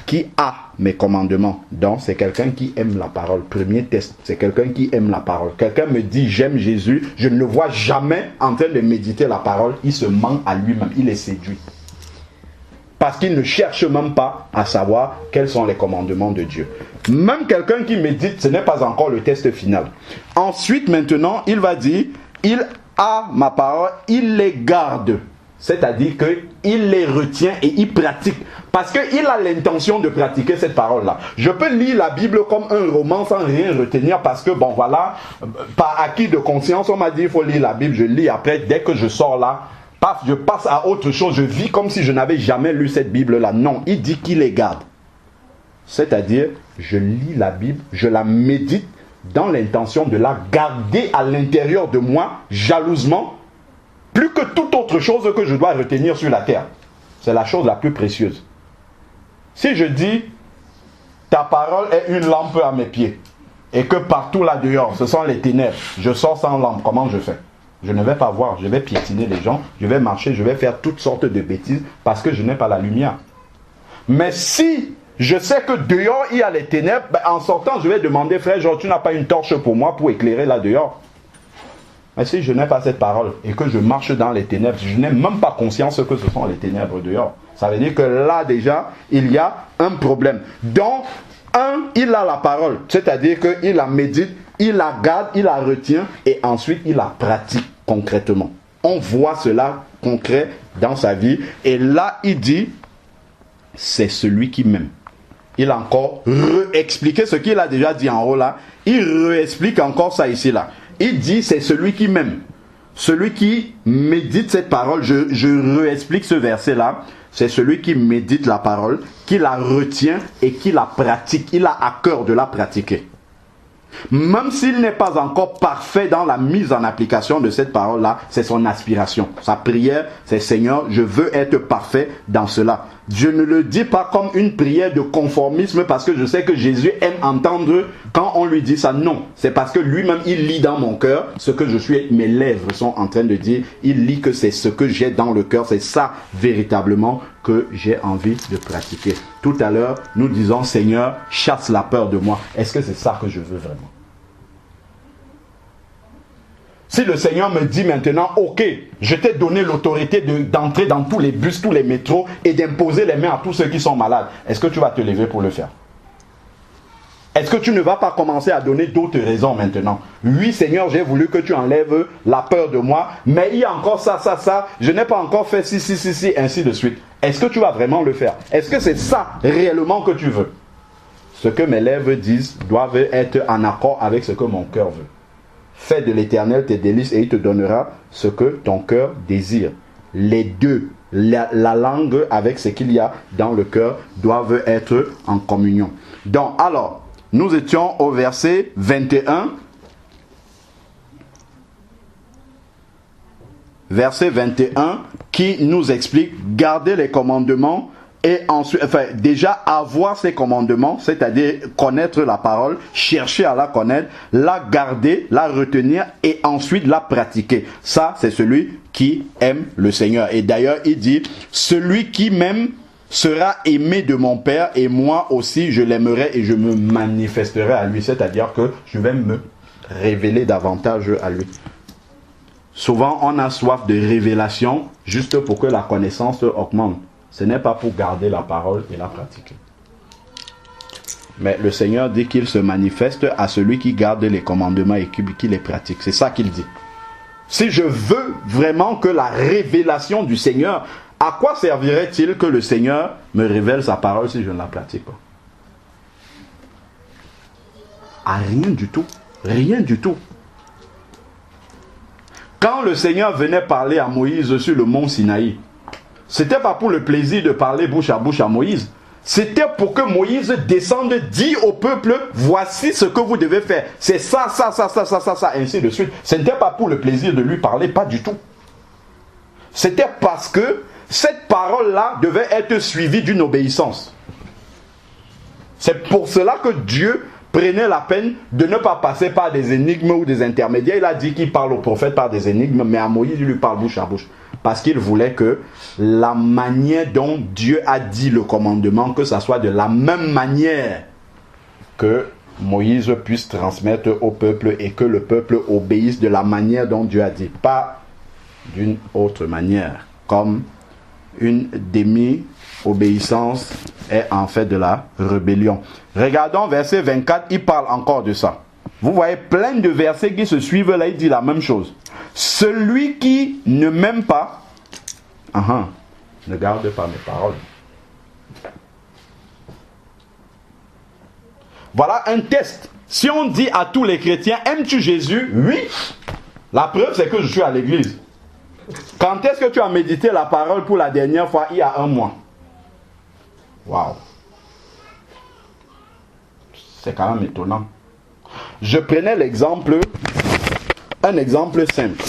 qui a mes commandements. Donc, c'est quelqu'un qui aime la parole. Premier test, c'est quelqu'un qui aime la parole. Quelqu'un me dit, j'aime Jésus, je ne le vois jamais en train de méditer la parole. Il se ment à lui-même, il est séduit. Parce qu'il ne cherche même pas à savoir quels sont les commandements de Dieu. Même quelqu'un qui médite, ce n'est pas encore le test final. Ensuite, maintenant, il va dire, il a ma parole, il les garde. C'est-à-dire qu'il les retient et il pratique. Parce qu'il a l'intention de pratiquer cette parole-là. Je peux lire la Bible comme un roman sans rien retenir parce que, bon voilà, par acquis de conscience, on m'a dit il faut lire la Bible, je lis après, dès que je sors là, paf, je passe à autre chose, je vis comme si je n'avais jamais lu cette Bible-là. Non, il dit qu'il les garde. C'est-à-dire, je lis la Bible, je la médite dans l'intention de la garder à l'intérieur de moi, jalousement, plus que toute autre chose que je dois retenir sur la terre. C'est la chose la plus précieuse. Si je dis, ta parole est une lampe à mes pieds, et que partout là dehors, ce sont les ténèbres, je sors sans lampe, comment je fais? Je ne vais pas voir, je vais piétiner les gens, je vais marcher, je vais faire toutes sortes de bêtises, parce que je n'ai pas la lumière. Mais si je sais que dehors il y a les ténèbres, ben en sortant je vais demander, frère, genre, tu n'as pas une torche pour moi pour éclairer là dehors? Mais si je n'ai pas cette parole et que je marche dans les ténèbres, je n'ai même pas conscience que ce sont les ténèbres dehors. Ça veut dire que là déjà, il y a un problème. Donc, il a la parole, c'est-à-dire qu'il la médite, il la garde, il la retient et ensuite il la pratique concrètement. On voit cela concret dans sa vie et là il dit, c'est celui qui m'aime. Il a encore réexpliqué ce qu'il a déjà dit en haut là, il réexplique encore ça ici là. Il dit, c'est celui qui m'aime. Celui qui médite cette parole, je réexplique ce verset-là. C'est celui qui médite la parole, qui la retient et qui la pratique. Il a à cœur de la pratiquer. Même s'il n'est pas encore parfait dans la mise en application de cette parole-là, c'est son aspiration. Sa prière, c'est Seigneur, je veux être parfait dans cela. Je ne le dis pas comme une prière de conformisme parce que je sais que Jésus aime entendre quand on lui dit ça. Non, c'est parce que lui-même, il lit dans mon cœur ce que je suis, mes lèvres sont en train de dire. Il lit que c'est ce que j'ai dans le cœur, c'est ça véritablement que j'ai envie de pratiquer. Tout à l'heure, nous disons, Seigneur, chasse la peur de moi. Est-ce que c'est ça que je veux vraiment? Si le Seigneur me dit maintenant, ok, je t'ai donné l'autorité d'entrer dans tous les bus, tous les métros et d'imposer les mains à tous ceux qui sont malades, est-ce que tu vas te lever pour le faire? Est-ce que tu ne vas pas commencer à donner d'autres raisons maintenant? Oui, Seigneur, j'ai voulu que tu enlèves la peur de moi, mais il y a encore ça, je n'ai pas encore fait si, ainsi de suite. Est-ce que tu vas vraiment le faire? Est-ce que c'est ça réellement que tu veux? Ce que mes lèvres disent doivent être en accord avec ce que mon cœur veut. Fais de l'Éternel tes délices et il te donnera ce que ton cœur désire. Les deux, la langue avec ce qu'il y a dans le cœur, doivent être en communion. Donc, alors, nous étions au verset 21. Verset 21 qui nous explique garder les commandements et ensuite, déjà avoir ces commandements, c'est-à-dire connaître la parole, chercher à la connaître, la garder, la retenir et ensuite la pratiquer. Ça, c'est celui qui aime le Seigneur. Et d'ailleurs, il dit, celui qui m'aime sera aimé de mon Père et moi aussi je l'aimerai et je me manifesterai à lui. C'est-à-dire que je vais me révéler davantage à lui. Souvent, on a soif de révélation juste pour que la connaissance augmente. Ce n'est pas pour garder la parole et la pratiquer. Mais le Seigneur dit qu'il se manifeste à celui qui garde les commandements et qui les pratique. C'est ça qu'il dit. Si je veux vraiment que la révélation du Seigneur, à quoi servirait-il que le Seigneur me révèle sa parole si je ne la pratique pas? à rien du tout. Rien du tout. Quand le Seigneur venait parler à Moïse sur le mont Sinaï, c'était pas pour le plaisir de parler bouche à Moïse. C'était pour que Moïse descende, dit au peuple, voici ce que vous devez faire. C'est ça, ainsi de suite. Ce n'était pas pour le plaisir de lui parler, pas du tout. C'était parce que cette parole-là devait être suivie d'une obéissance. C'est pour cela que Dieu prenait la peine de ne pas passer par des énigmes ou des intermédiaires. Il a dit qu'il parle au prophète par des énigmes, mais à Moïse, il lui parle bouche à bouche. Parce qu'il voulait que la manière dont Dieu a dit le commandement, que ça soit de la même manière que Moïse puisse transmettre au peuple et que le peuple obéisse de la manière dont Dieu a dit. Pas d'une autre manière. Comme une demi-obéissance est en fait de la rébellion. Regardons verset 24, il parle encore de ça. Vous voyez plein de versets qui se suivent là, il dit la même chose. Celui qui ne m'aime pas, ne garde pas mes paroles. Voilà un test. Si on dit à tous les chrétiens, aimes-tu Jésus? Oui. La preuve, c'est que je suis à l'église. Quand est-ce que tu as médité la parole pour la dernière fois? Il y a 1 mois. Waouh. C'est quand même étonnant. Je prenais l'exemple, un exemple simple.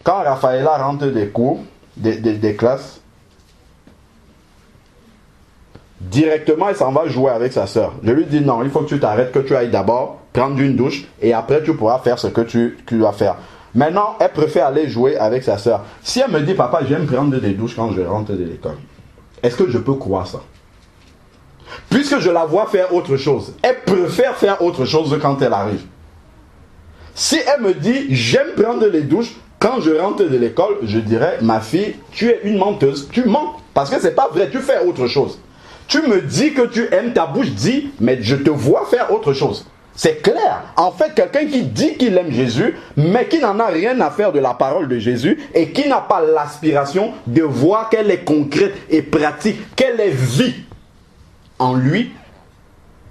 Quand Raphaëla rentre des cours, des classes, directement elle s'en va jouer avec sa soeur. Je lui dis non, il faut que tu t'arrêtes, que tu ailles d'abord prendre une douche et après tu pourras faire ce que tu dois faire. Maintenant, elle préfère aller jouer avec sa soeur. Si elle me dit papa, j'aime prendre des douches quand je rentre de l'école, est-ce que je peux croire ça? Puisque je la vois faire autre chose, elle préfère faire autre chose quand elle arrive. Si elle me dit j'aime prendre les douches quand je rentre de l'école, je dirais ma fille, tu es une menteuse, tu mens. Parce que c'est pas vrai, tu fais autre chose. Tu me dis que tu aimes, ta bouche dit, mais je te vois faire autre chose. C'est clair. En fait, quelqu'un qui dit qu'il aime Jésus, mais qui n'en a rien à faire de la parole de Jésus et qui n'a pas l'aspiration de voir qu'elle est concrète et pratique, qu'elle est vie en lui,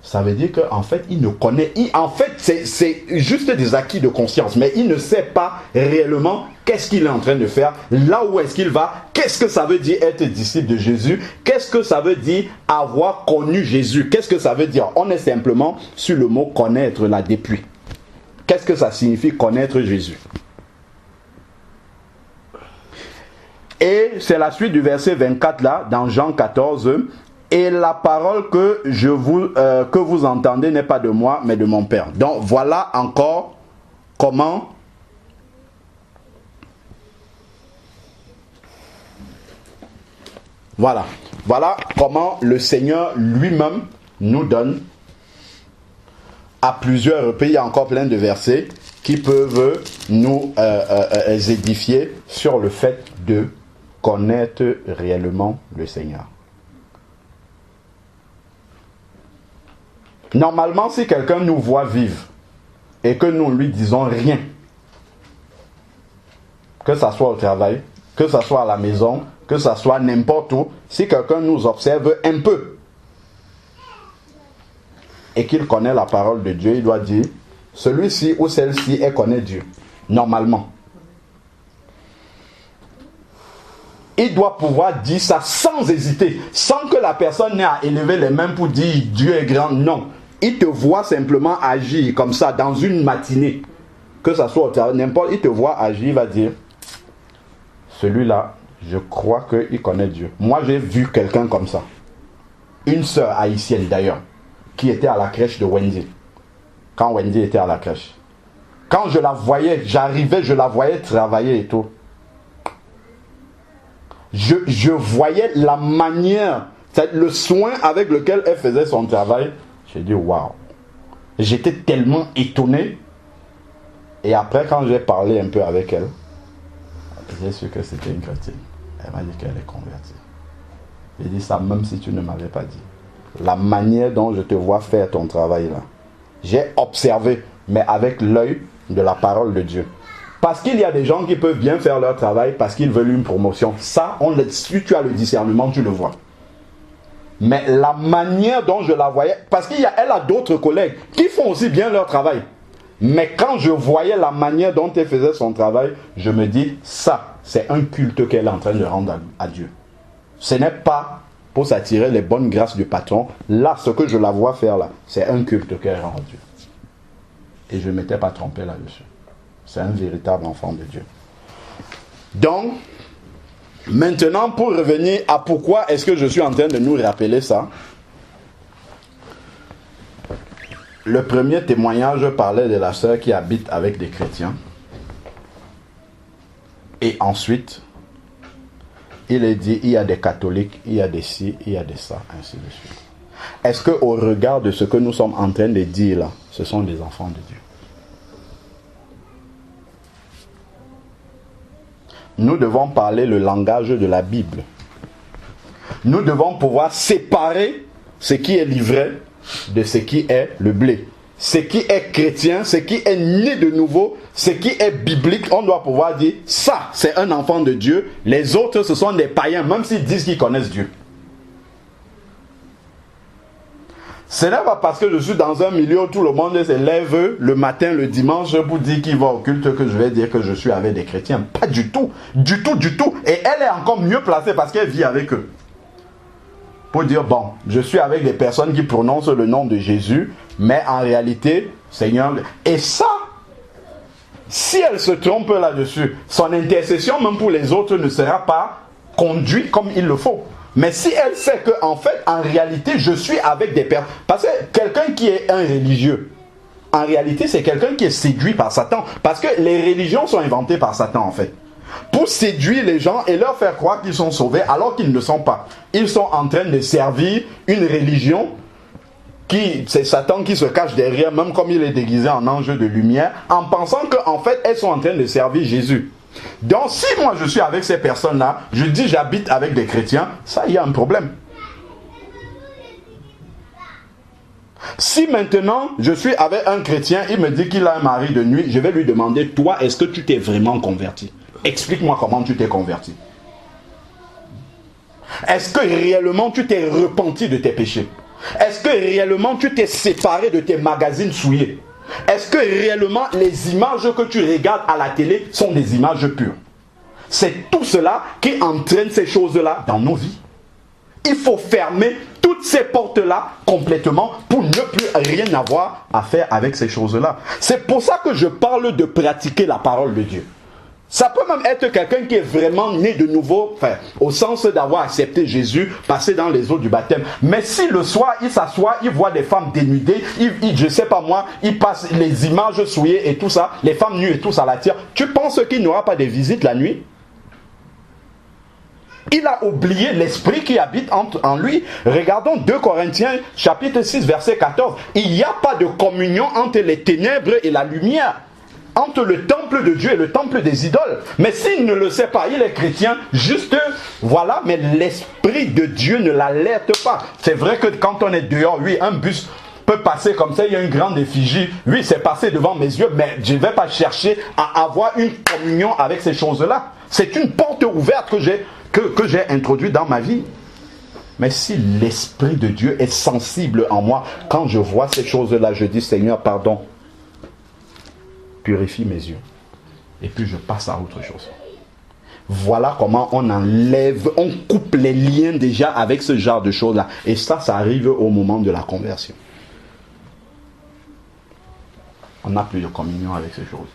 ça veut dire qu'en fait, il ne connaît... en fait, c'est juste des acquis de conscience, mais il ne sait pas réellement qu'est-ce qu'il est en train de faire, là où est-ce qu'il va, qu'est-ce que ça veut dire être disciple de Jésus, qu'est-ce que ça veut dire avoir connu Jésus, qu'est-ce que ça veut dire. On est simplement sur le mot connaître là depuis. Qu'est-ce que ça signifie connaître Jésus? Et c'est la suite du verset 24 là, dans Jean 14. Et la parole que vous entendez n'est pas de moi, mais de mon Père. Donc voilà encore comment voilà comment le Seigneur lui-même nous donne à plusieurs reprises. Il y a encore plein de versets qui peuvent nous édifier sur le fait de connaître réellement le Seigneur. Normalement, si quelqu'un nous voit vivre et que nous lui disons rien, que ça soit au travail, que ça soit à la maison, que ça soit n'importe où, si quelqu'un nous observe un peu et qu'il connaît la parole de Dieu, il doit dire, celui-ci ou celle-ci, elle connaît Dieu, normalement. Il doit pouvoir dire ça sans hésiter, sans que la personne n'ait à élever les mains pour dire Dieu est grand. Non. Il te voit simplement agir comme ça dans une matinée. Que ça soit n'importe, il te voit agir, il va dire celui-là, je crois qu'il connaît Dieu. Moi, j'ai vu quelqu'un comme ça. Une sœur haïtienne d'ailleurs, qui était à la crèche de Wendy. Quand Wendy était à la crèche. Quand je la voyais, j'arrivais, je la voyais travailler et tout. Je voyais la manière, le soin avec lequel elle faisait son travail. J'ai dit waouh. J'étais tellement étonné. Et après, quand j'ai parlé un peu avec elle, j'ai su que c'était une chrétienne. Elle m'a dit qu'elle est convertie. J'ai dit ça même si tu ne m'avais pas dit. La manière dont je te vois faire ton travail là. J'ai observé, mais avec l'œil de la parole de Dieu. Parce qu'il y a des gens qui peuvent bien faire leur travail parce qu'ils veulent une promotion. Ça, si tu as le discernement, tu le vois. Mais la manière dont je la voyais, parce qu'elle a d'autres collègues qui font aussi bien leur travail. Mais quand je voyais la manière dont elle faisait son travail, je me dis, ça, c'est un culte qu'elle est en train de rendre à Dieu. Ce n'est pas pour s'attirer les bonnes grâces du patron. Là, ce que je la vois faire là, c'est un culte qu'elle rend à Dieu. Et je ne m'étais pas trompé là-dessus. C'est un véritable enfant de Dieu. Donc, maintenant, pour revenir à pourquoi est-ce que je suis en train de nous rappeler ça. Le premier témoignage parlait de la sœur qui habite avec des chrétiens. Et ensuite, il est dit, il y a des catholiques, il y a des ci, il y a des ça, ainsi de suite. Est-ce qu'au regard de ce que nous sommes en train de dire là, ce sont des enfants de Dieu? Nous devons parler le langage de la Bible. Nous devons pouvoir séparer ce qui est l'ivraie de ce qui est le blé. Ce qui est chrétien, ce qui est né de nouveau, ce qui est biblique, on doit pouvoir dire, ça, c'est un enfant de Dieu. Les autres, ce sont des païens, même s'ils disent qu'ils connaissent Dieu. Ce n'est pas parce que je suis dans un milieu où tout le monde se lève le matin, le dimanche, pour dire qu'il va au culte que je vais dire que je suis avec des chrétiens. Pas du tout. Du tout, du tout. Et elle est encore mieux placée parce qu'elle vit avec eux. Pour dire, bon, je suis avec des personnes qui prononcent le nom de Jésus, mais en réalité, Seigneur... Et ça, si elle se trompe là-dessus, son intercession, même pour les autres, ne sera pas conduite comme il le faut. Mais si elle sait que, en fait, en réalité, je suis avec des personnes... Parce que quelqu'un qui est un religieux, en réalité, c'est quelqu'un qui est séduit par Satan. Parce que les religions sont inventées par Satan, en fait. Pour séduire les gens et leur faire croire qu'ils sont sauvés alors qu'ils ne le sont pas. Ils sont en train de servir une religion qui, c'est Satan qui se cache derrière, même comme il est déguisé en ange de lumière, en pensant qu'en fait, elles sont en train de servir Jésus. Donc, si moi je suis avec ces personnes-là, je dis j'habite avec des chrétiens, ça, il y a un problème. Si maintenant je suis avec un chrétien, il me dit qu'il a un mari de nuit, je vais lui demander, toi, est-ce que tu t'es vraiment converti? Explique-moi comment tu t'es converti. Est-ce que réellement tu t'es repenti de tes péchés? Est-ce que réellement tu t'es séparé de tes magazines souillés? Est-ce que réellement les images que tu regardes à la télé sont des images pures? C'est tout cela qui entraîne ces choses-là dans nos vies. Il faut fermer toutes ces portes-là complètement pour ne plus rien avoir à faire avec ces choses-là. C'est pour ça que je parle de pratiquer la parole de Dieu. Ça peut même être quelqu'un qui est vraiment né de nouveau, enfin, au sens d'avoir accepté Jésus, passé dans les eaux du baptême. Mais si le soir, il s'assoit, il voit des femmes dénudées, je sais pas moi, il passe les images souillées et tout ça, les femmes nues et tout ça l'attire, tu penses qu'il n'y aura pas de visite la nuit? Il a oublié l'esprit qui habite en lui. Regardons 2 Corinthiens chapitre 6 verset 14. Il n'y a pas de communion entre les ténèbres et la lumière, entre le temple de Dieu et le temple des idoles. Mais s'il ne le sait pas, il est chrétien, juste, voilà, mais l'esprit de Dieu ne l'alerte pas. C'est vrai que quand on est dehors, oui, un bus peut passer comme ça, il y a une grande effigie, oui, c'est passé devant mes yeux, mais je ne vais pas chercher à avoir une communion avec ces choses-là. C'est une porte ouverte que j'ai introduite dans ma vie. Mais si l'esprit de Dieu est sensible en moi, quand je vois ces choses-là, je dis, Seigneur, pardon, purifie mes yeux. Et puis je passe à autre chose. Voilà comment on enlève, on coupe les liens déjà avec ce genre de choses-là. Et ça arrive au moment de la conversion. On n'a plus de communion avec ces choses.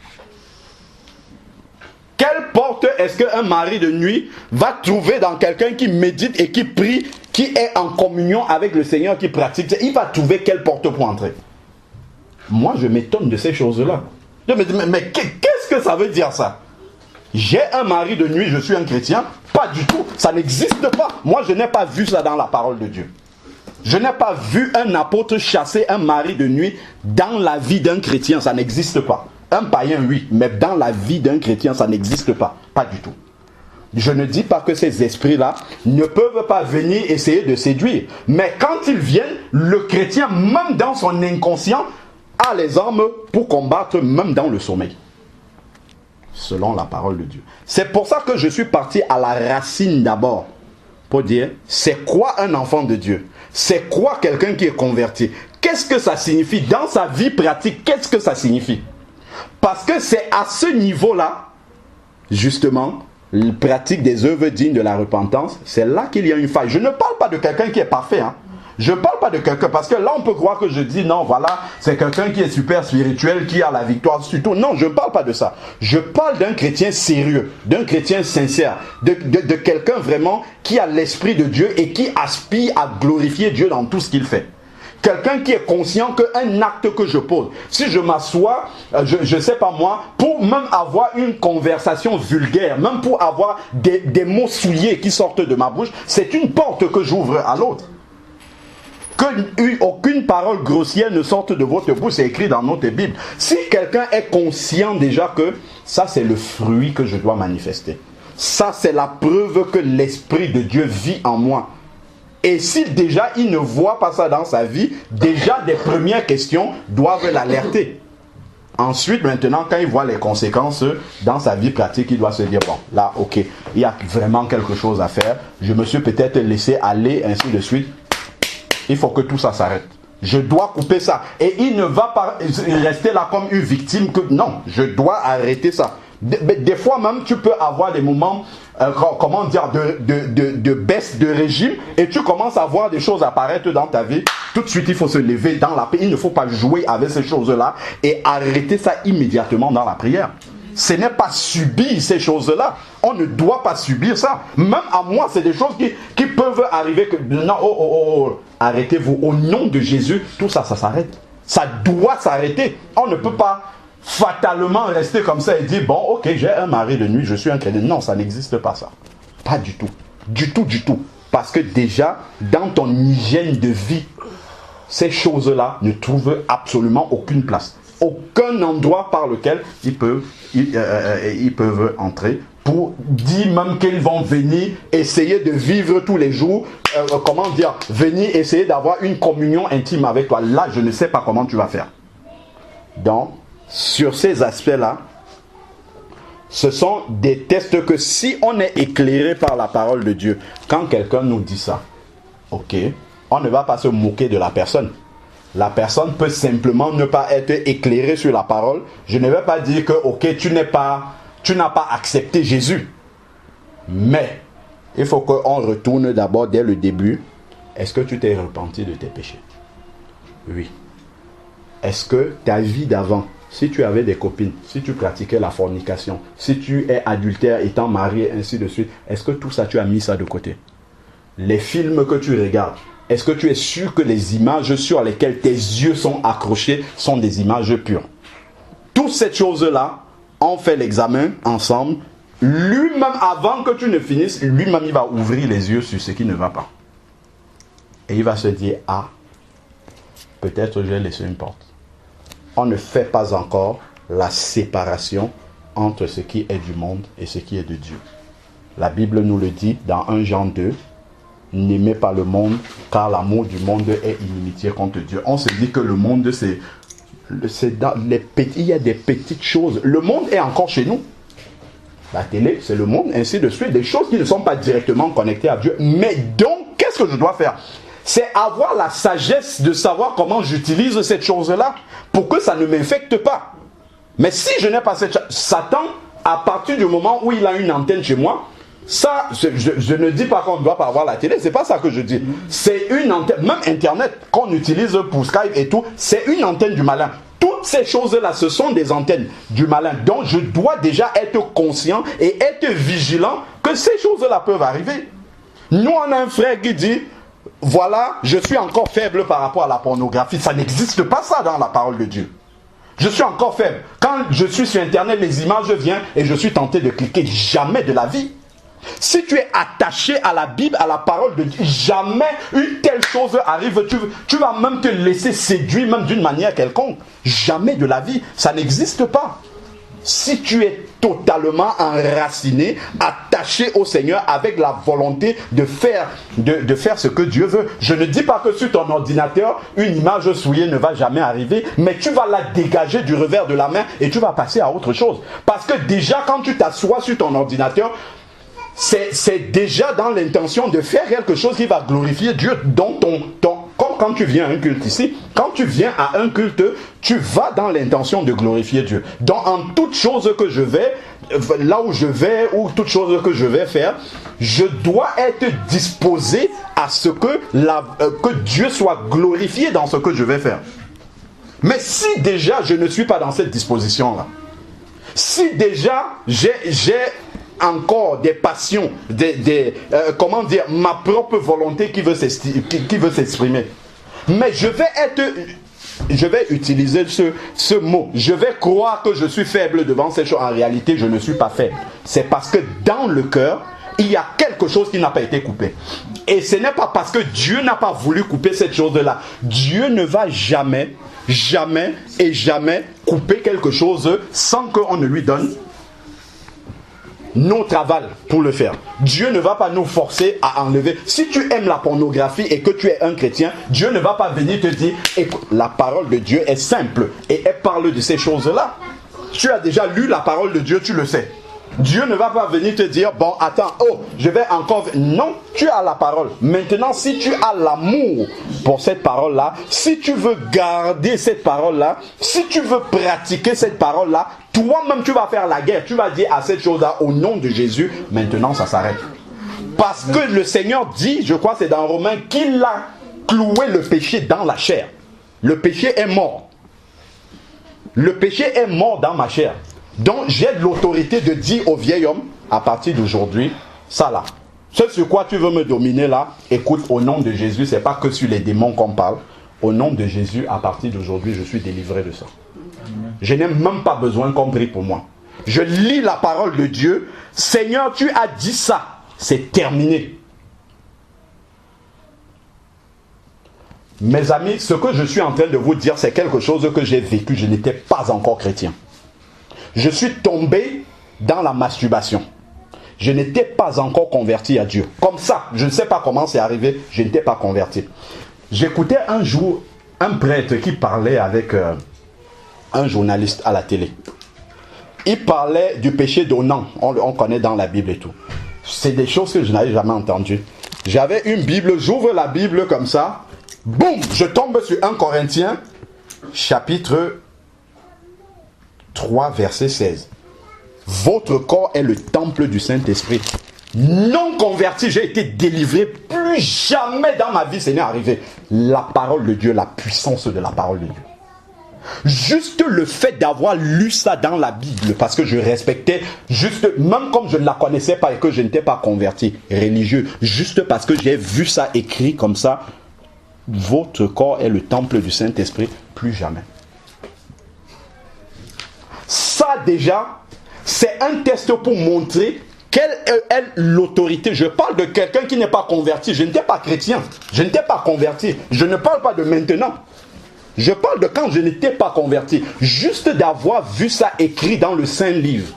Quelle porte est-ce qu'un mari de nuit va trouver dans quelqu'un qui médite et qui prie, qui est en communion avec le Seigneur, qui pratique? Il va trouver quelle porte pour entrer? Moi, je m'étonne de ces choses-là. Je me dis, mais qu'est-ce que ça veut dire ça? J'ai un mari de nuit, je suis un chrétien? Pas du tout, ça n'existe pas. Moi, je n'ai pas vu ça dans la parole de Dieu. Je n'ai pas vu un apôtre chasser un mari de nuit dans la vie d'un chrétien, ça n'existe pas. Un païen, oui, mais dans la vie d'un chrétien, ça n'existe pas. Pas du tout. Je ne dis pas que ces esprits-là ne peuvent pas venir essayer de séduire. Mais quand ils viennent, le chrétien, même dans son inconscient, a les armes pour combattre même dans le sommeil. Selon la parole de Dieu. C'est pour ça que je suis parti à la racine d'abord. Pour dire, c'est quoi un enfant de Dieu? C'est quoi quelqu'un qui est converti? Qu'est-ce que ça signifie dans sa vie pratique? Qu'est-ce que ça signifie? Parce que c'est à ce niveau-là, justement, la pratique des œuvres dignes de la repentance, c'est là qu'il y a une faille. Je ne parle pas de quelqu'un qui est parfait, hein. Je ne parle pas de quelqu'un, parce que là on peut croire que je dis non, voilà, c'est quelqu'un qui est super spirituel, qui a la victoire sur tout. Non, je ne parle pas de ça. Je parle d'un chrétien sérieux, d'un chrétien sincère, de quelqu'un vraiment qui a l'esprit de Dieu et qui aspire à glorifier Dieu dans tout ce qu'il fait. Quelqu'un qui est conscient qu'un acte que je pose, si je m'assois, je ne sais pas moi, pour même avoir une conversation vulgaire, même pour avoir des mots souillés qui sortent de ma bouche, c'est une porte que j'ouvre à l'autre. Qu'aucune parole grossière ne sorte de votre bouche, c'est écrit dans notre Bible. Si quelqu'un est conscient déjà que ça c'est le fruit que je dois manifester, ça c'est la preuve que l'Esprit de Dieu vit en moi. Et si déjà il ne voit pas ça dans sa vie, déjà des premières questions doivent l'alerter. Ensuite, maintenant, quand il voit les conséquences dans sa vie pratique, il doit se dire, bon, là, ok, il y a vraiment quelque chose à faire. Je me suis peut-être laissé aller, ainsi de suite. Il faut que tout ça s'arrête. Je dois couper ça. Et il ne va pas rester là comme une victime que non, je dois arrêter ça. Des fois même, tu peux avoir des moments, comment dire, de baisse de régime et tu commences à voir des choses apparaître dans ta vie. Tout de suite, il faut se lever dans la paix. Il ne faut pas jouer avec ces choses-là et arrêter ça immédiatement dans la prière. Ce n'est pas subir ces choses-là. On ne doit pas subir ça. Même à moi, c'est des choses qui peuvent arriver. Que, non, arrêtez-vous. Au nom de Jésus, tout ça, ça s'arrête. Ça doit s'arrêter. On ne peut pas fatalement rester comme ça et dire, bon, ok, j'ai un mari de nuit, je suis un chrétien. Non, ça n'existe pas ça. Pas du tout. Du tout, du tout. Parce que déjà, dans ton hygiène de vie, ces choses-là ne trouvent absolument aucune place. Aucun endroit par lequel ils peuvent entrer pour dire même qu'ils vont venir essayer de vivre tous les jours, comment dire, venir essayer d'avoir une communion intime avec toi. Là, je ne sais pas comment tu vas faire. Donc, sur ces aspects-là, ce sont des tests que si on est éclairé par la parole de Dieu, quand quelqu'un nous dit ça, ok, on ne va pas se moquer de la personne. La personne peut simplement ne pas être éclairée sur la parole. Je ne vais pas dire que, ok, tu n'as pas accepté Jésus. Mais, il faut qu'on retourne d'abord dès le début. Est-ce que tu t'es repenti de tes péchés? Oui. Est-ce que ta vie d'avant, si tu avais des copines, si tu pratiquais la fornication, si tu es adultère étant marié, ainsi de suite, est-ce que tout ça, tu as mis ça de côté? Les films que tu regardes, est-ce que tu es sûr que les images sur lesquelles tes yeux sont accrochés sont des images pures? Toutes ces choses-là, on fait l'examen ensemble. Lui-même, avant que tu ne finisses, lui-même, il va ouvrir les yeux sur ce qui ne va pas. Et il va se dire, ah, peut-être j'ai laissé une porte. On ne fait pas encore la séparation entre ce qui est du monde et ce qui est de Dieu. La Bible nous le dit dans 1 Jean 2. N'aimez pas le monde, car l'amour du monde est inimitié contre Dieu. On se dit que le monde, c'est dans les petits, il y a des petites choses. Le monde est encore chez nous. La télé, c'est le monde, ainsi de suite. Des choses qui ne sont pas directement connectées à Dieu. Mais donc, qu'est-ce que je dois faire? C'est avoir la sagesse de savoir comment j'utilise cette chose-là pour que ça ne m'infecte pas. Mais si je n'ai pas cette... Satan, à partir du moment où il a une antenne chez moi, ça, je ne dis pas qu'on ne doit pas avoir la télé, c'est pas ça que je dis. C'est une antenne, même Internet, qu'on utilise pour Skype et tout, c'est une antenne du malin. Toutes ces choses-là, ce sont des antennes du malin. Donc, je dois déjà être conscient et être vigilant que ces choses-là peuvent arriver. Nous, on a un frère qui dit, voilà, je suis encore faible par rapport à la pornographie. Ça n'existe pas ça dans la parole de Dieu. Je suis encore faible. Quand je suis sur Internet, les images viennent et je suis tenté de cliquer. Jamais de la vie. Si tu es attaché à la Bible, à la parole de Dieu, jamais une telle chose arrive. Tu vas même te laisser séduire, même d'une manière quelconque. Jamais de la vie. Ça n'existe pas. Si tu es totalement enraciné, attaché au Seigneur avec la volonté de faire ce que Dieu veut. Je ne dis pas que sur ton ordinateur, une image souillée ne va jamais arriver, mais tu vas la dégager du revers de la main et tu vas passer à autre chose. Parce que déjà, quand tu t'assois sur ton ordinateur, c'est déjà dans l'intention de faire quelque chose qui va glorifier Dieu dans comme quand tu viens à un culte ici, quand tu viens à un culte, tu vas dans l'intention de glorifier Dieu. Donc en toute chose que je vais, là où je vais, ou toute chose que je vais faire, je dois être disposé à ce que, que Dieu soit glorifié dans ce que je vais faire. Mais si déjà je ne suis pas dans cette disposition-là, si déjà j'ai encore des passions, comment dire, ma propre volonté qui veut s'exprimer, mais je vais utiliser ce mot, je vais croire que je suis faible devant ces choses. En réalité, je ne suis pas faible. C'est parce que dans le cœur, il y a quelque chose qui n'a pas été coupé. Et ce n'est pas parce que Dieu n'a pas voulu couper cette chose-là. Dieu ne va jamais couper quelque chose sans qu'on ne lui donne notre aval pour le faire. Dieu ne va pas nous forcer à enlever. Si tu aimes la pornographie et que tu es un chrétien, Dieu ne va pas venir te dire, écoute, la parole de Dieu est simple et elle parle de ces choses-là. Tu as déjà lu la parole de Dieu, tu le sais. Dieu ne va pas venir te dire, bon, attends, je vais encore... Non, tu as la parole. Maintenant, si tu as l'amour pour cette parole-là, si tu veux garder cette parole-là, si tu veux pratiquer cette parole-là, toi-même, tu vas faire la guerre. Tu vas dire à cette chose-là, au nom de Jésus, maintenant, ça s'arrête. Parce que le Seigneur dit, je crois c'est dans Romains, qu'il a cloué le péché dans la chair. Le péché est mort. Le péché est mort dans ma chair. Donc j'ai l'autorité de dire au vieil homme, à partir d'aujourd'hui, ça là, ce sur quoi tu veux me dominer là, écoute, au nom de Jésus, c'est pas que sur les démons qu'on parle. Au nom de Jésus, à partir d'aujourd'hui, je suis délivré de ça. Je n'ai même pas besoin qu'on prie pour moi. Je lis la parole de Dieu. Seigneur, tu as dit ça. C'est terminé. Mes amis, ce que je suis en train de vous dire, c'est quelque chose que j'ai vécu. Je n'étais pas encore chrétien. Je suis tombé dans la masturbation. Je n'étais pas encore converti à Dieu. Comme ça, je ne sais pas comment c'est arrivé, je n'étais pas converti. J'écoutais un jour un prêtre qui parlait avec un journaliste à la télé. Il parlait du péché d'Onan. On connaît dans la Bible et tout. C'est des choses que je n'avais jamais entendues. J'avais une Bible, j'ouvre la Bible comme ça. Boum, je tombe sur 1 Corinthiens, chapitre 3, verset 16. Votre corps est le temple du Saint-Esprit. Non converti, j'ai été délivré. Plus jamais dans ma vie, ce n'est arrivé. La parole de Dieu, la puissance de la parole de Dieu. Juste le fait d'avoir lu ça dans la Bible, parce que je respectais, juste, même comme je ne la connaissais pas et que je n'étais pas converti, religieux, juste parce que j'ai vu ça écrit comme ça, votre corps est le temple du Saint-Esprit, plus jamais. Ça déjà, c'est un test pour montrer quelle est l'autorité. Je parle de quelqu'un qui n'est pas converti. Je n'étais pas chrétien. Je n'étais pas converti. Je ne parle pas de maintenant. Je parle de quand je n'étais pas converti. Juste d'avoir vu ça écrit dans le Saint Livre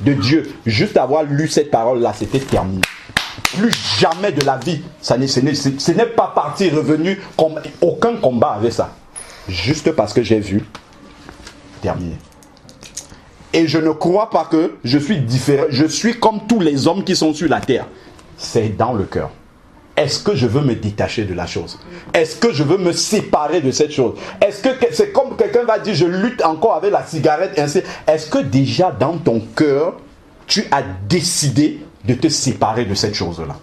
de Dieu. Juste avoir lu cette parole-là, c'était terminé. Plus jamais de la vie. Ce n'est pas parti, revenu. Aucun combat avec ça. Juste parce que j'ai vu. Terminé. Et je ne crois pas que je suis différent. Je suis comme tous les hommes qui sont sur la terre. C'est dans le cœur. Est-ce que je veux me détacher de la chose? Est-ce que je veux me séparer de cette chose? Est-ce que c'est comme quelqu'un va dire, je lutte encore avec la cigarette, ainsi. Est-ce que déjà dans ton cœur, tu as décidé de te séparer de cette chose-là?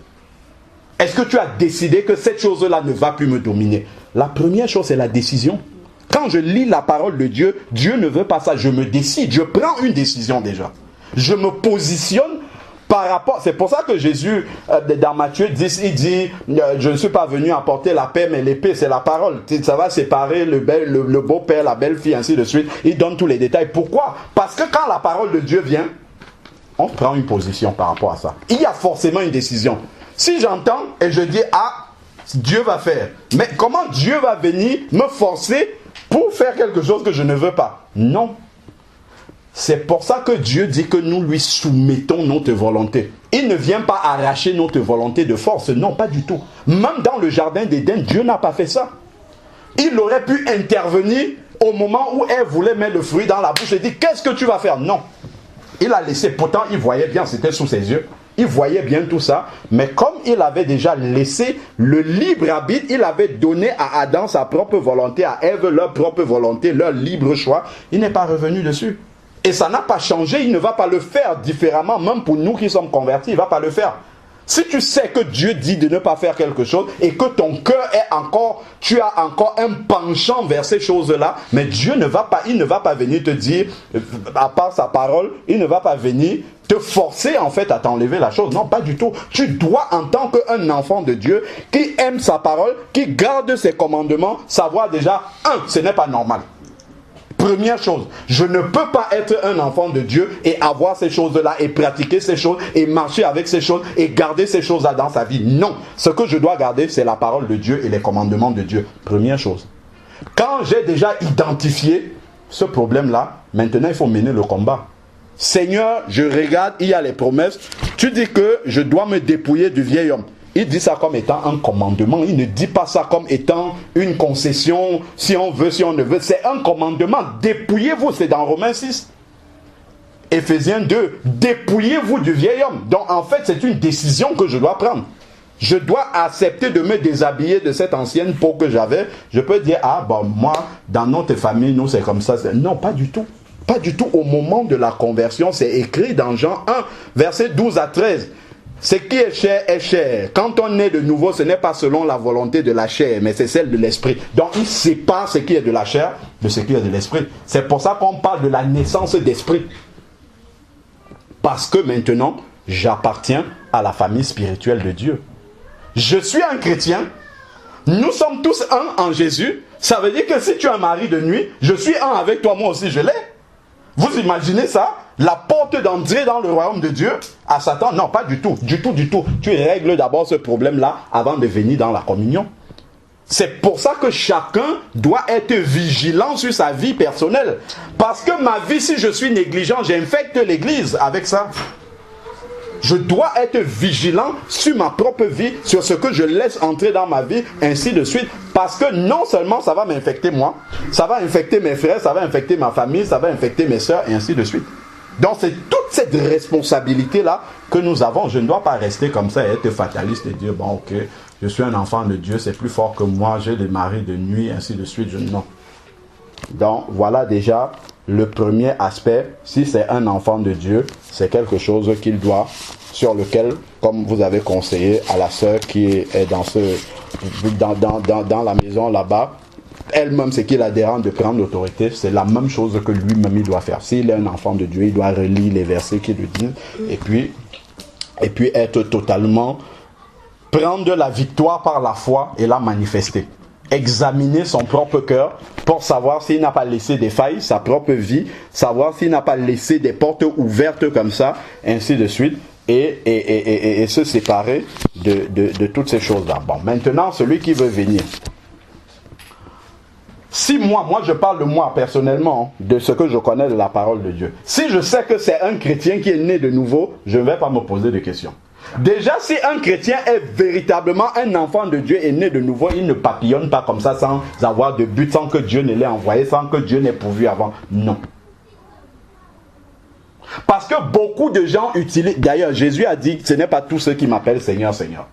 Est-ce que tu as décidé que cette chose-là ne va plus me dominer? La première chose, c'est la décision. Quand je lis la parole de Dieu, Dieu ne veut pas ça. Je me décide, je prends une décision déjà. Je me positionne par rapport... C'est pour ça que Jésus, dans Matthieu 10, il dit, je ne suis pas venu apporter la paix, mais l'épée, c'est la parole. Ça va séparer le beau-père, la belle-fille, ainsi de suite. Il donne tous les détails. Pourquoi? Parce que quand la parole de Dieu vient, on prend une position par rapport à ça. Il y a forcément une décision. Si j'entends et je dis, ah, Dieu va faire. Mais comment Dieu va venir me forcer pour faire quelque chose que je ne veux pas? Non. C'est pour ça que Dieu dit que nous lui soumettons notre volonté. Il ne vient pas arracher notre volonté de force. Non, pas du tout. Même dans le jardin d'Éden, Dieu n'a pas fait ça. Il aurait pu intervenir au moment où elle voulait mettre le fruit dans la bouche et dire, qu'est-ce que tu vas faire? Non. Il a laissé, pourtant il voyait bien, c'était sous ses yeux. Il voyait bien tout ça, mais comme il avait déjà laissé le libre arbitre, il avait donné à Adam sa propre volonté, à Ève leur propre volonté, leur libre choix, il n'est pas revenu dessus. Et ça n'a pas changé, il ne va pas le faire différemment, même pour nous qui sommes convertis, il ne va pas le faire. Si tu sais que Dieu dit de ne pas faire quelque chose et que ton cœur est encore, tu as encore un penchant vers ces choses-là, mais Dieu ne va pas, il ne va pas venir te dire, à part sa parole, il ne va pas venir te forcer en fait à t'enlever la chose. Non, pas du tout. Tu dois en tant qu'un enfant de Dieu qui aime sa parole, qui garde ses commandements, savoir déjà, ce n'est pas normal. Première chose, je ne peux pas être un enfant de Dieu et avoir ces choses-là et pratiquer ces choses et marcher avec ces choses et garder ces choses-là dans sa vie. Non, ce que je dois garder, c'est la parole de Dieu et les commandements de Dieu. Première chose. Quand j'ai déjà identifié ce problème-là, maintenant il faut mener le combat. Seigneur, je regarde, il y a les promesses. Tu dis que je dois me dépouiller du vieil homme. Il dit ça comme étant un commandement. Il ne dit pas ça comme étant une concession, si on veut, si on ne veut. C'est un commandement. Dépouillez-vous, c'est dans Romains 6. Éphésiens 2. Dépouillez-vous du vieil homme. Donc en fait, c'est une décision que je dois prendre. Je dois accepter de me déshabiller de cette ancienne peau que j'avais. Je peux dire, moi, dans notre famille, nous, c'est comme ça. Non, pas du tout. Pas du tout. Au moment de la conversion, c'est écrit dans Jean 1, versets 12 à 13. Ce qui est chair est chair. Quand on est de nouveau, ce n'est pas selon la volonté de la chair, mais c'est celle de l'esprit. Donc il sépare ce qui est de la chair de ce qui est de l'esprit. C'est pour ça qu'on parle de la naissance d'esprit. Parce que maintenant, j'appartiens à la famille spirituelle de Dieu. Je suis un chrétien. Nous sommes tous un en Jésus. Ça veut dire que si tu es un mari de nuit, je suis un avec toi, moi aussi je l'ai. Vous imaginez ça? La porte d'entrée dans le royaume de Dieu à Satan? Non, pas du tout. Du tout, du tout. Tu règles d'abord ce problème-là avant de venir dans la communion. C'est pour ça que chacun doit être vigilant sur sa vie personnelle. Parce que ma vie, si je suis négligent, j'infecte l'église avec ça. Je dois être vigilant sur ma propre vie, sur ce que je laisse entrer dans ma vie, ainsi de suite. Parce que non seulement ça va m'infecter moi, ça va infecter mes frères, ça va infecter ma famille, ça va infecter mes soeurs, et ainsi de suite. Donc c'est toute cette responsabilité-là que nous avons. Je ne dois pas rester comme ça et être fataliste et dire, bon ok, je suis un enfant de Dieu, c'est plus fort que moi, j'ai des maris de nuit, ainsi de suite. Non. Donc voilà déjà le premier aspect. Si c'est un enfant de Dieu, c'est quelque chose qu'il doit, sur lequel, comme vous avez conseillé à la sœur qui est dans la maison là-bas, elle-même, ce qui la dérange de prendre l'autorité, c'est la même chose que lui-même il doit faire. S'il est un enfant de Dieu, il doit relire les versets qui le disent et puis être totalement, prendre la victoire par la foi et la manifester. Examiner son propre cœur pour savoir s'il n'a pas laissé des failles, sa propre vie, savoir s'il n'a pas laissé des portes ouvertes comme ça, ainsi de suite, et se séparer de toutes ces choses-là. Bon, maintenant, celui qui veut venir. Si moi je parle de moi personnellement, de ce que je connais de la parole de Dieu. Si je sais que c'est un chrétien qui est né de nouveau, je ne vais pas me poser de questions. Déjà, si un chrétien est véritablement un enfant de Dieu et né de nouveau, il ne papillonne pas comme ça sans avoir de but, sans que Dieu ne l'ait envoyé, sans que Dieu n'ait pourvu avant. Non. Parce que beaucoup de gens utilisent... D'ailleurs, Jésus a dit, ce n'est pas tous ceux qui m'appellent Seigneur, Seigneur.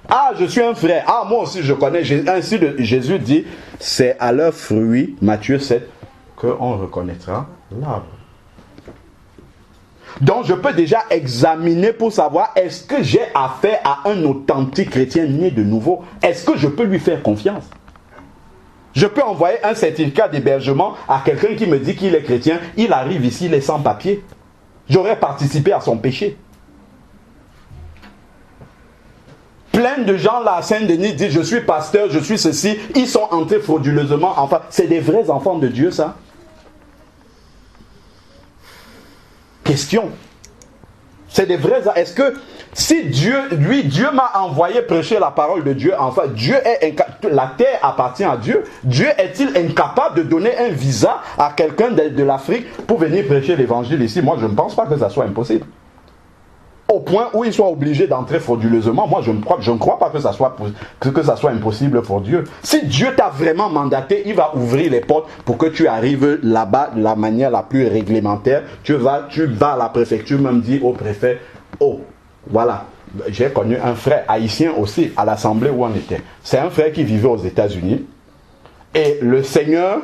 Ah, je suis un frère. Ah, moi aussi je connais. Ainsi, Jésus dit, c'est à leurs fruits, Matthieu 7, qu'on reconnaîtra l'arbre. Donc je peux déjà examiner pour savoir, est-ce que j'ai affaire à un authentique chrétien né de nouveau? Est-ce que je peux lui faire confiance? Je peux envoyer un certificat d'hébergement à quelqu'un qui me dit qu'il est chrétien. Il arrive ici, il est sans papier. J'aurais participé à son péché. Plein de gens là à Saint-Denis disent, je suis pasteur, je suis ceci. Ils sont entrés frauduleusement. Enfin, c'est des vrais enfants de Dieu, ça. Question. C'est des vrais... Est-ce que si Dieu m'a envoyé prêcher la parole de Dieu, enfin, la terre appartient à Dieu. Dieu est-il incapable de donner un visa à quelqu'un de l'Afrique pour venir prêcher l'évangile ici? Moi, je ne pense pas que ça soit impossible. Au point où il soit obligé d'entrer frauduleusement, moi je ne crois pas que ça soit impossible pour Dieu. Si Dieu t'a vraiment mandaté, il va ouvrir les portes pour que tu arrives là-bas de la manière la plus réglementaire. Tu vas à la préfecture, même dire au préfet, oh, Voilà. J'ai connu un frère haïtien aussi, à l'assemblée où on était. C'est un frère qui vivait aux États-Unis. Et le Seigneur,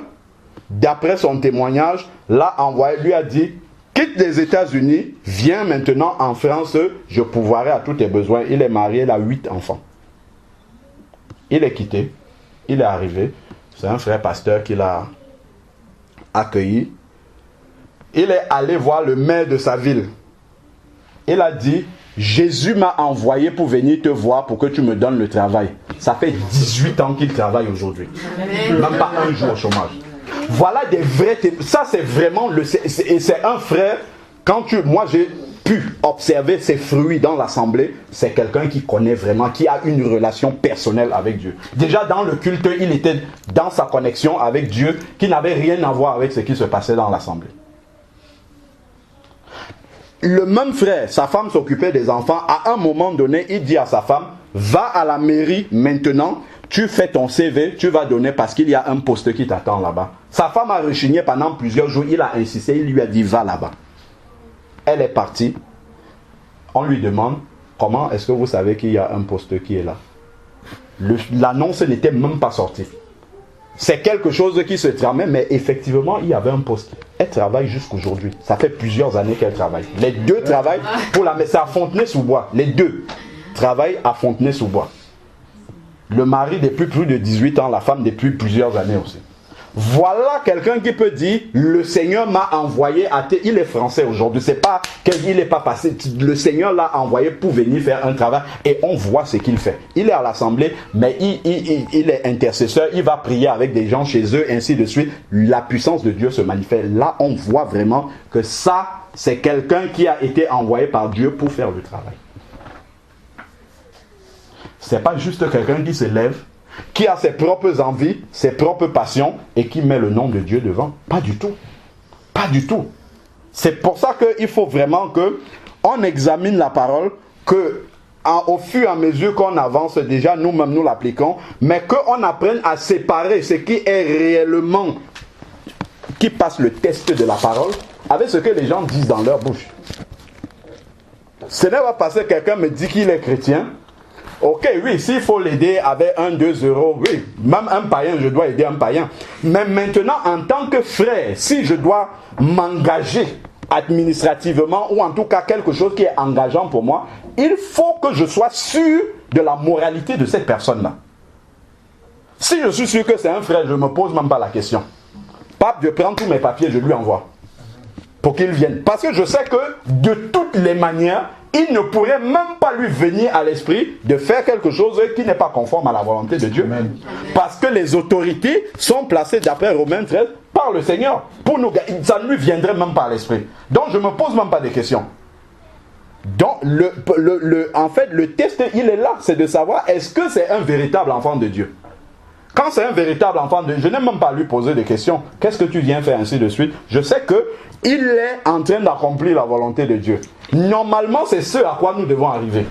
d'après son témoignage, l'a envoyé, lui a dit, quitte les États-Unis, viens maintenant en France, je pourvoirai à tous tes besoins. Il est marié, il a 8 enfants. Il est quitté, il est arrivé. C'est un frère pasteur qui l'a accueilli. Il est allé voir le maire de sa ville. Il a dit, Jésus m'a envoyé pour venir te voir pour que tu me donnes le travail. Ça fait 18 ans qu'il travaille aujourd'hui. Même pas un jour au chômage. Voilà des vrais... Ça c'est vraiment... C'est un frère... Moi j'ai pu observer ses fruits dans l'assemblée. C'est quelqu'un qui connaît vraiment, qui a une relation personnelle avec Dieu. Déjà dans le culte, il était dans sa connexion avec Dieu, qui n'avait rien à voir avec ce qui se passait dans l'assemblée. Le même frère, sa femme s'occupait des enfants. À un moment donné, il dit à sa femme, va à la mairie maintenant, tu fais ton CV, tu vas donner parce qu'il y a un poste qui t'attend là-bas. Sa femme a rechigné pendant plusieurs jours, il a insisté, il lui a dit, va là-bas. Elle est partie. On lui demande, comment est-ce que vous savez qu'il y a un poste qui est là? L'annonce n'était même pas sortie. C'est quelque chose qui se tramait, mais effectivement, il y avait un poste. Elle travaille jusqu'aujourd'hui. Ça fait plusieurs années qu'elle travaille. Les deux travaillent pour la... Mais c'est à Fontenay-sous-Bois. Les deux travaillent à Fontenay-sous-Bois. Le mari depuis plus de 18 ans, la femme depuis plusieurs années aussi. Voilà quelqu'un qui peut dire, le Seigneur m'a envoyé à... Il est français aujourd'hui. C'est pas qu'il n'est pas passé. Le Seigneur l'a envoyé pour venir faire un travail. Et on voit ce qu'il fait. Il est à l'assemblée, mais il est intercesseur. Il va prier avec des gens chez eux, ainsi de suite. La puissance de Dieu se manifeste. Là, on voit vraiment que ça, c'est quelqu'un qui a été envoyé par Dieu pour faire le travail. C'est pas juste quelqu'un qui se lève, qui a ses propres envies, ses propres passions et qui met le nom de Dieu devant. Pas du tout. Pas du tout. C'est pour ça qu'il faut vraiment qu'on examine la parole, qu'au fur et à mesure qu'on avance, déjà nous-mêmes nous l'appliquons, mais qu'on apprenne à séparer ce qui est réellement, qui passe le test de la parole, avec ce que les gens disent dans leur bouche. Ce n'est pas parce que quelqu'un me dit qu'il est chrétien. Ok, oui, s'il faut l'aider avec 1, 2 euros, oui, même un païen, je dois aider un païen. Mais maintenant, en tant que frère, si je dois m'engager administrativement, ou en tout cas quelque chose qui est engageant pour moi, il faut que je sois sûr de la moralité de cette personne-là. Si je suis sûr que c'est un frère, je ne me pose même pas la question. Pape, je prends tous mes papiers, je lui envoie. Pour qu'il vienne. Parce que je sais que de toutes les manières, il ne pourrait même pas lui venir à l'esprit de faire quelque chose qui n'est pas conforme à la volonté de Dieu. Amen. Parce que les autorités sont placées, d'après Romains 13, par le Seigneur. Pour nous, ça ne lui viendrait même pas à l'esprit. Donc je ne me pose même pas de questions. Donc en fait, le test, il est là. C'est de savoir, est-ce que c'est un véritable enfant de Dieu? Quand c'est un véritable enfant de Dieu, je n'ai même pas à lui poser de questions. Qu'est-ce que tu viens faire, ainsi de suite? Je sais qu'il est en train d'accomplir la volonté de Dieu. Normalement, c'est ce à quoi nous devons arriver.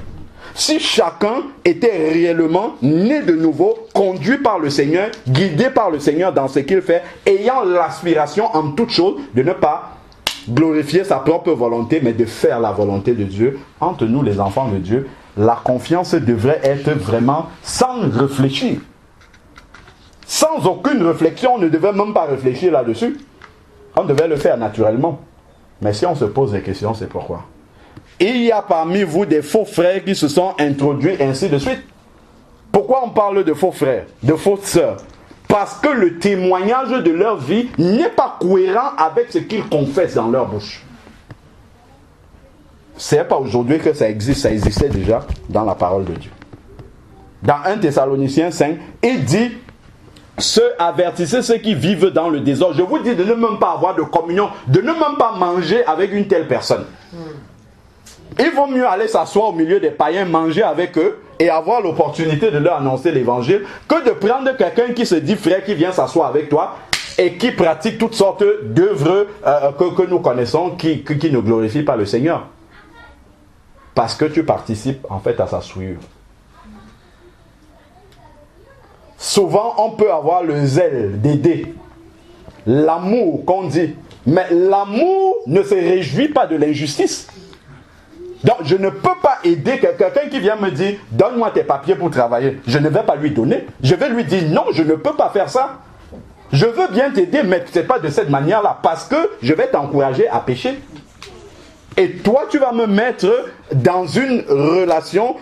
Si chacun était réellement né de nouveau, conduit par le Seigneur, guidé par le Seigneur dans ce qu'il fait, ayant l'aspiration en toute chose de ne pas glorifier sa propre volonté, mais de faire la volonté de Dieu, entre nous les enfants de Dieu, la confiance devrait être vraiment sans réfléchir. Sans aucune réflexion, on ne devait même pas réfléchir là-dessus. On devait le faire naturellement. Mais si on se pose des questions, c'est pourquoi. Il y a parmi vous des faux frères qui se sont introduits, ainsi de suite. Pourquoi on parle de faux frères, de fausses sœurs? Parce que le témoignage de leur vie n'est pas cohérent avec ce qu'ils confessent dans leur bouche. Ce n'est pas aujourd'hui que ça existe, ça existait déjà dans la parole de Dieu. Dans 1 Thessaloniciens 5, il dit... avertissez ceux qui vivent dans le désordre. Je vous dis de ne même pas avoir de communion, de ne même pas manger avec une telle personne. Il vaut mieux aller s'asseoir au milieu des païens, manger avec eux et avoir l'opportunité de leur annoncer l'évangile que de prendre quelqu'un qui se dit frère, qui vient s'asseoir avec toi et qui pratique toutes sortes d'œuvres que nous connaissons qui ne glorifient pas le Seigneur. Parce que tu participes en fait à sa souillure. Souvent, on peut avoir le zèle d'aider, l'amour qu'on dit, mais l'amour ne se réjouit pas de l'injustice. Donc, je ne peux pas aider quelqu'un qui vient me dire, donne-moi tes papiers pour travailler. Je ne vais pas lui donner. Je vais lui dire, non, je ne peux pas faire ça. Je veux bien t'aider, mais ce n'est pas de cette manière-là, parce que je vais t'encourager à pécher. Et toi, tu vas me mettre dans une relation,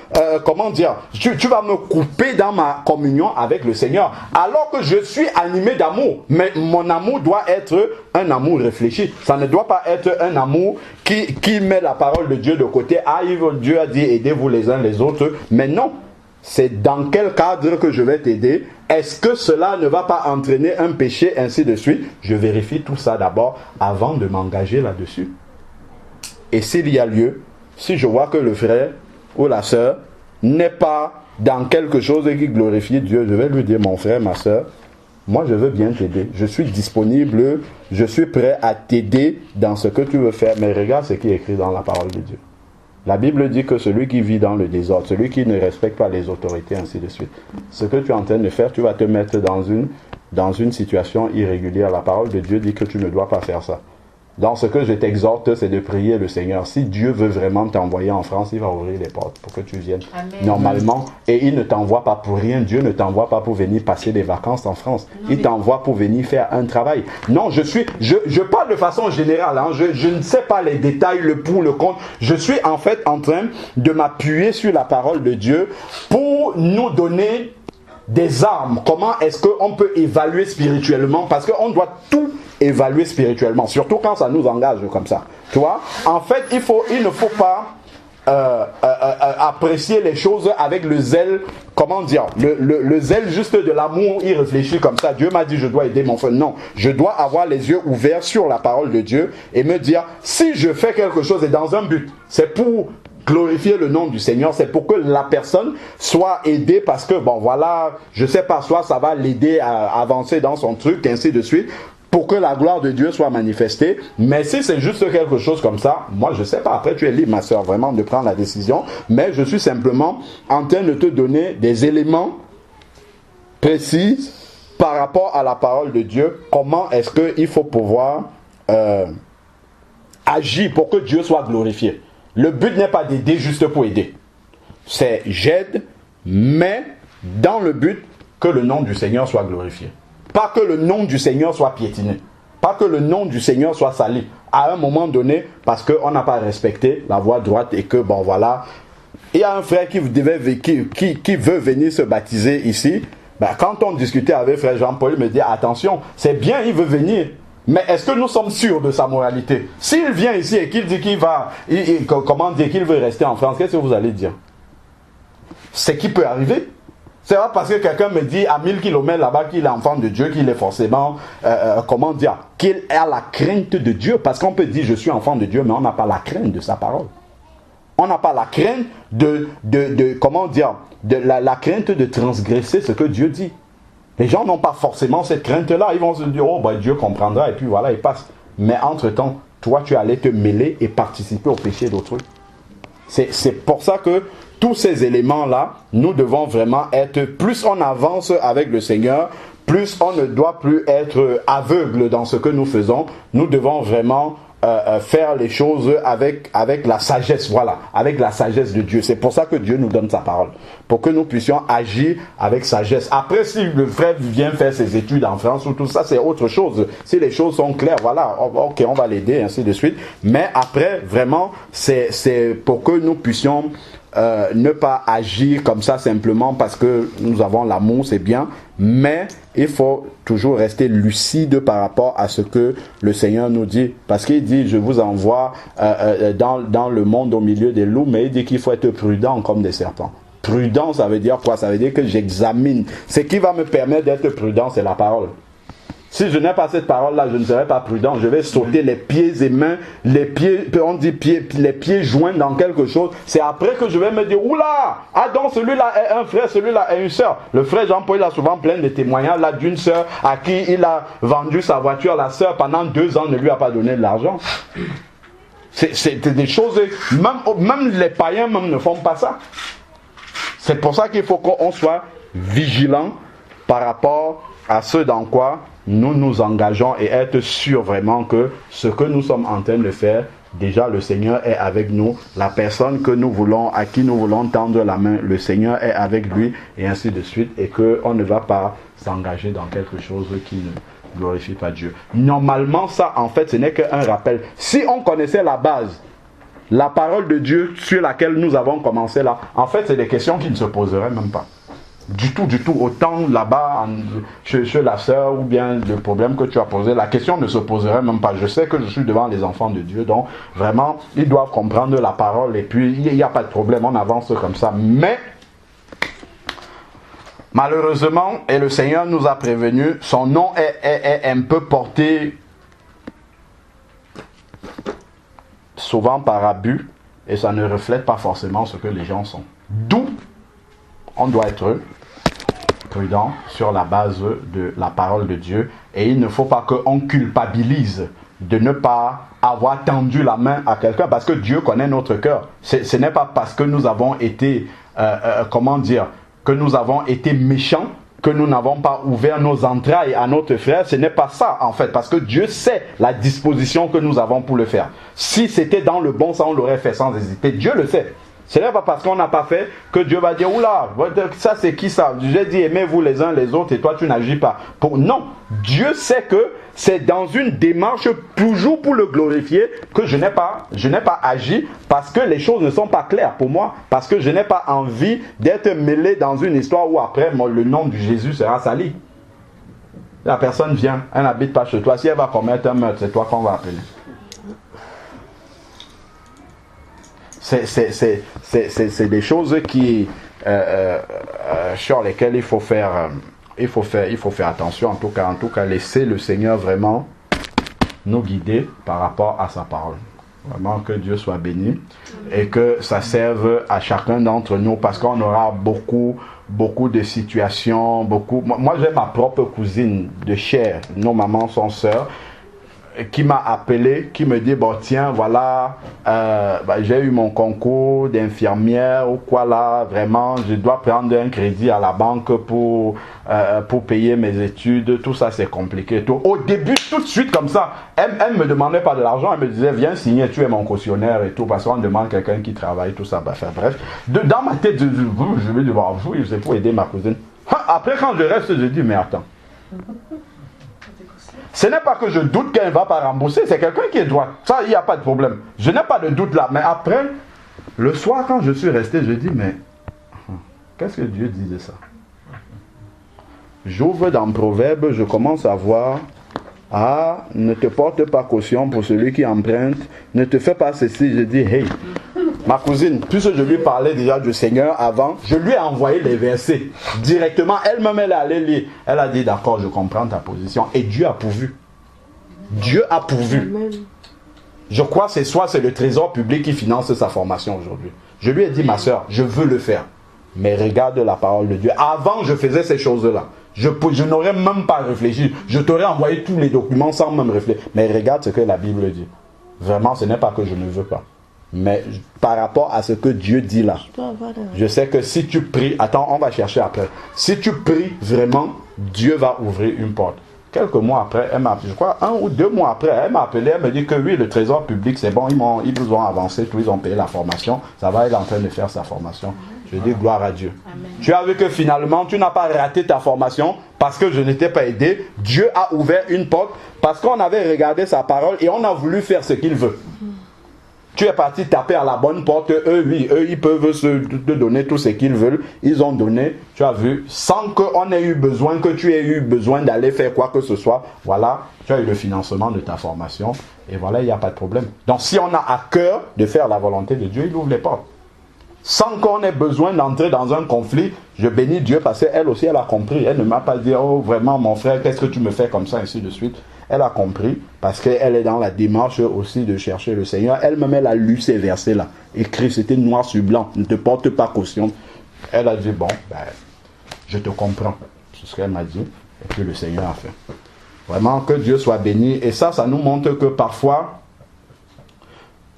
comment dire, tu vas me couper dans ma communion avec le Seigneur, alors que je suis animé d'amour. Mais mon amour doit être un amour réfléchi. Ça ne doit pas être un amour qui met la parole de Dieu de côté. Ah, Dieu a dit, aidez-vous les uns les autres. Mais non, c'est dans quel cadre que je vais t'aider. Est-ce que cela ne va pas entraîner un péché, ainsi de suite? Je vérifie tout ça d'abord avant de m'engager là-dessus. Et s'il y a lieu, si je vois que le frère ou la sœur n'est pas dans quelque chose qui glorifie Dieu, je vais lui dire, mon frère, ma sœur, moi je veux bien t'aider. Je suis disponible, je suis prêt à t'aider dans ce que tu veux faire. Mais regarde ce qui est écrit dans la parole de Dieu. La Bible dit que celui qui vit dans le désordre, celui qui ne respecte pas les autorités, ainsi de suite, ce que tu es en train de faire, tu vas te mettre dans une situation irrégulière. La parole de Dieu dit que tu ne dois pas faire ça. Donc ce que je t'exhorte, c'est de prier le Seigneur. Si Dieu veut vraiment t'envoyer en France, il va ouvrir les portes pour que tu viennes. Amen. Normalement. Et il ne t'envoie pas pour rien. Dieu ne t'envoie pas pour venir passer des vacances en France. Non, il t'envoie pour venir faire un travail. Non, je parle de façon générale. Hein. Je ne sais pas les détails, le pour, le contre. Je suis en fait en train de m'appuyer sur la parole de Dieu pour nous donner des armes. Comment est-ce qu'on peut évaluer spirituellement? Parce qu'on doit tout évaluer spirituellement, surtout quand ça nous engage comme ça. Tu vois, en fait, il ne faut pas apprécier les choses avec le zèle, comment dire, le zèle juste de l'amour irréfléchi comme ça. Dieu m'a dit je dois aider mon frère. Non, je dois avoir les yeux ouverts sur la parole de Dieu et me dire, si je fais quelque chose et dans un but, c'est pour glorifier le nom du Seigneur, c'est pour que la personne soit aidée parce que, bon voilà, je sais pas, soit ça va l'aider à avancer dans son truc, ainsi de suite, pour que la gloire de Dieu soit manifestée. Mais si c'est juste quelque chose comme ça, moi je sais pas, après tu es libre ma soeur vraiment de prendre la décision, mais je suis simplement en train de te donner des éléments précis par rapport à la parole de Dieu, comment est-ce qu'il faut pouvoir agir pour que Dieu soit glorifié. Le but n'est pas d'aider juste pour aider. C'est j'aide, mais dans le but que le nom du Seigneur soit glorifié. Pas que le nom du Seigneur soit piétiné. Pas que le nom du Seigneur soit sali. À un moment donné, parce qu'on n'a pas respecté la voie droite et que, bon voilà, il y a un frère qui veut venir se baptiser ici. Ben, quand on discutait avec frère Jean-Paul, il me dit, attention, c'est bien, il veut venir. Mais est-ce que nous sommes sûrs de sa moralité? S'il vient ici et qu'il dit qu'il va, comment dire, qu'il veut rester en France, qu'est-ce que vous allez dire? C'est qui peut arriver. C'est pas parce que quelqu'un me dit à 1000 km là-bas qu'il est enfant de Dieu, qu'il est forcément, comment dire, qu'il a la crainte de Dieu. Parce qu'on peut dire je suis enfant de Dieu, mais on n'a pas la crainte de sa parole. On n'a pas la crainte comment dire, la crainte de transgresser ce que Dieu dit. Les gens n'ont pas forcément cette crainte-là. Ils vont se dire, oh, bah, Dieu comprendra, et puis voilà, il passe. Mais entre-temps, toi, tu allais te mêler et participer au péché d'autrui. C'est pour ça que tous ces éléments-là, nous devons vraiment être, plus on avance avec le Seigneur, plus on ne doit plus être aveugle dans ce que nous faisons. Nous devons vraiment faire les choses avec la sagesse, voilà, avec la sagesse de Dieu. C'est pour ça que Dieu nous donne sa parole, pour que nous puissions agir avec sagesse. Après, si le frère vient faire ses études en France ou tout ça, c'est autre chose. Si les choses sont claires, voilà, ok, on va l'aider, ainsi de suite. Mais après, vraiment, c'est pour que nous puissions ne pas agir comme ça simplement parce que nous avons l'amour, c'est bien, mais il faut toujours rester lucide par rapport à ce que le Seigneur nous dit, parce qu'il dit je vous envoie dans le monde au milieu des loups, mais il dit qu'il faut être prudent comme des serpents. Prudent, ça veut dire quoi? Ça veut dire que j'examine. Ce qui va me permettre d'être prudent, c'est la parole. Si je n'ai pas cette parole-là, je ne serai pas prudent. Je vais sauter les pieds et mains, les pieds, on dit les pieds joints dans quelque chose. C'est après que je vais me dire, oula, ah donc celui-là est un frère, celui-là est une sœur. Le frère Jean-Paul a souvent plein de témoignages là d'une sœur à qui il a vendu sa voiture. La sœur pendant 2 ans ne lui a pas donné de l'argent. C'est des choses, même les païens même ne font pas ça. C'est pour ça qu'il faut qu'on soit vigilant par rapport à ce dans quoi nous nous engageons et être sûr vraiment que ce que nous sommes en train de faire, déjà le Seigneur est avec nous. La personne que nous voulons, à qui nous voulons tendre la main, le Seigneur est avec lui, et ainsi de suite, et qu'on ne va pas s'engager dans quelque chose qui ne glorifie pas Dieu. Normalement, ça, en fait, ce n'est qu'un rappel. Si on connaissait la base, la parole de Dieu sur laquelle nous avons commencé là, en fait, c'est des questions qui ne se poseraient même pas. Du tout. Autant là-bas, chez la sœur, ou bien le problème que tu as posé, la question ne se poserait même pas. Je sais que je suis devant les enfants de Dieu, donc vraiment, ils doivent comprendre la parole, et puis il n'y a pas de problème, on avance comme ça. Mais, malheureusement, et le Seigneur nous a prévenus, son nom est un peu porté souvent par abus, et ça ne reflète pas forcément ce que les gens sont. D'où on doit être prudent sur la base de la parole de Dieu, et il ne faut pas qu'on culpabilise de ne pas avoir tendu la main à quelqu'un, parce que Dieu connaît notre cœur. Ce n'est pas parce que nous avons été que nous avons été méchants que nous n'avons pas ouvert nos entrailles à notre frère. Ce n'est pas ça en fait, parce que Dieu sait la disposition que nous avons pour le faire. Si c'était dans le bon sens, on l'aurait fait sans hésiter. Dieu le sait. Ce n'est pas parce qu'on n'a pas fait que Dieu va dire, oula, ça c'est qui ça? J'ai dit, aimez-vous les uns les autres, et toi tu n'agis pas. Non, Dieu sait que c'est dans une démarche toujours pour le glorifier que je n'ai pas agi, parce que les choses ne sont pas claires pour moi, parce que je n'ai pas envie d'être mêlé dans une histoire où après le nom de Jésus sera sali. La personne vient, elle n'habite pas chez toi, si elle va commettre un meurtre, c'est toi qu'on va appeler. C'est des choses qui, sur lesquelles il faut faire attention. En tout cas, laisser le Seigneur vraiment nous guider par rapport à sa parole. Vraiment que Dieu soit béni et que ça serve à chacun d'entre nous, parce qu'on aura beaucoup de situations, Moi, j'ai ma propre cousine de chair, nos mamans sont sœurs, qui m'a appelé, qui me dit, bon tiens, voilà, j'ai eu mon concours d'infirmière ou quoi là, vraiment, je dois prendre un crédit à la banque pour payer mes études, tout ça c'est compliqué. Tout. Au début, tout de suite comme ça, elle ne me demandait pas de l'argent, elle me disait, viens signer, tu es mon cautionnaire et tout, parce qu'on demande quelqu'un qui travaille, tout ça, bref. Dans ma tête, je vais devoir vous, c'est pour aider ma cousine. Après quand je reste, je dis, mais attends. Ce n'est pas que je doute qu'elle ne va pas rembourser, c'est quelqu'un qui est droit. Ça, il n'y a pas de problème. Je n'ai pas de doute là. Mais après, le soir, quand je suis resté, je dis, mais qu'est-ce que Dieu dit de ça? J'ouvre dans Proverbe, je commence à voir, ne te porte pas caution pour celui qui emprunte, ne te fais pas ceci. Je dis, hey, ma cousine, puisque je lui parlais déjà du Seigneur avant, je lui ai envoyé les versets directement. Elle-même, elle est allée lire. Elle a dit, d'accord, je comprends ta position. Et Dieu a pourvu. Dieu a pourvu. Amen. Je crois que c'est le trésor public qui finance sa formation aujourd'hui. Je lui ai dit, ma soeur, je veux le faire. Mais regarde la parole de Dieu. Avant, je faisais ces choses-là. Je n'aurais même pas réfléchi. Je t'aurais envoyé tous les documents sans même réfléchir. Mais regarde ce que la Bible dit. Vraiment, ce n'est pas que je ne veux pas. Mais par rapport à ce que Dieu dit là, je sais que si tu pries, attends, on va chercher après. Si tu pries vraiment, Dieu va ouvrir une porte. Quelques mois après, elle m'a appelé, je crois 1 ou 2 mois après, elle m'a appelé, elle me dit que oui, le trésor public c'est bon, ils nous ont avancé, tout, ils ont payé la formation, ça va, elle est en train de faire sa formation. Je dis gloire à Dieu. Amen. Tu as vu que finalement, tu n'as pas raté ta formation parce que je n'étais pas aidé. Dieu a ouvert une porte parce qu'on avait regardé sa parole et on a voulu faire ce qu'il veut. Tu es parti taper à la bonne porte, eux, ils peuvent te donner tout ce qu'ils veulent. Ils ont donné, tu as vu, sans qu'on ait eu besoin, que tu aies eu besoin d'aller faire quoi que ce soit. Voilà, tu as eu le financement de ta formation. Et voilà, il n'y a pas de problème. Donc, si on a à cœur de faire la volonté de Dieu, il ouvre les portes. Sans qu'on ait besoin d'entrer dans un conflit, je bénis Dieu parce qu'elle aussi, elle a compris. Elle ne m'a pas dit, oh, vraiment, mon frère, qu'est-ce que tu me fais comme ça, ainsi de suite. Elle a compris parce qu'elle est dans la démarche aussi de chercher le Seigneur. Elle-même, elle a lu ces versets-là. Écrit, c'était noir sur blanc. Ne te porte pas caution. Elle a dit, bon, je te comprends. C'est ce qu'elle m'a dit. Et que le Seigneur a fait. Vraiment, que Dieu soit béni. Et ça nous montre que parfois,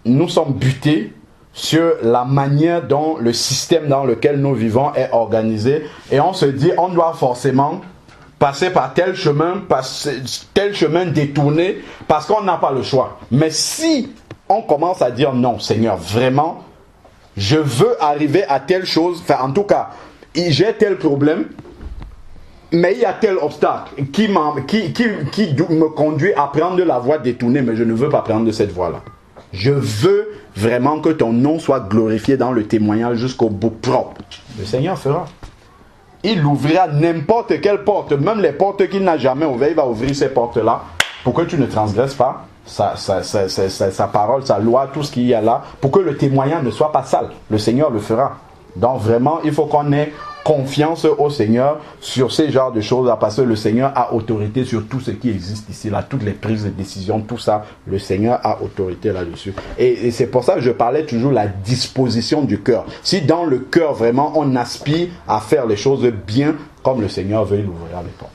nous sommes butés sur la manière dont le système dans lequel nous vivons est organisé. Et on se dit, on doit forcément passer par tel chemin détourné, parce qu'on n'a pas le choix. Mais si on commence à dire non, Seigneur, vraiment, je veux arriver à telle chose, enfin en tout cas, j'ai tel problème, mais il y a tel obstacle qui me conduit à prendre la voie détournée, mais je ne veux pas prendre cette voie-là. Je veux vraiment que ton nom soit glorifié dans le témoignage jusqu'au bout propre. Le Seigneur fera. Il ouvrira n'importe quelle porte, même les portes qu'il n'a jamais ouvertes, il va ouvrir ces portes-là pour que tu ne transgresses pas sa parole, sa loi, tout ce qu'il y a là, pour que le témoignage ne soit pas sale. Le Seigneur le fera. Donc vraiment, il faut qu'on ait confiance au Seigneur sur ces genres de choses, parce que le Seigneur a autorité sur tout ce qui existe ici, là, toutes les prises de décision, tout ça, le Seigneur a autorité là-dessus. Et c'est pour ça que je parlais toujours de la disposition du cœur. Si dans le cœur, vraiment, on aspire à faire les choses bien, comme le Seigneur veut, il ouvrira les portes.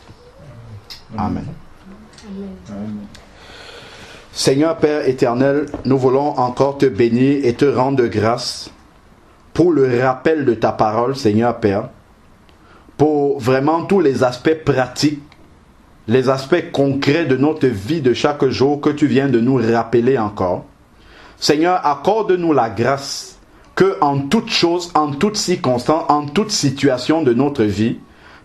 Amen. Amen. Seigneur Père éternel, nous voulons encore te bénir et te rendre grâce pour le rappel de ta parole, Seigneur Père, pour vraiment tous les aspects pratiques, les aspects concrets de notre vie de chaque jour que tu viens de nous rappeler encore. Seigneur, accorde-nous la grâce que en toute chose, en toute circonstance, en toute situation de notre vie,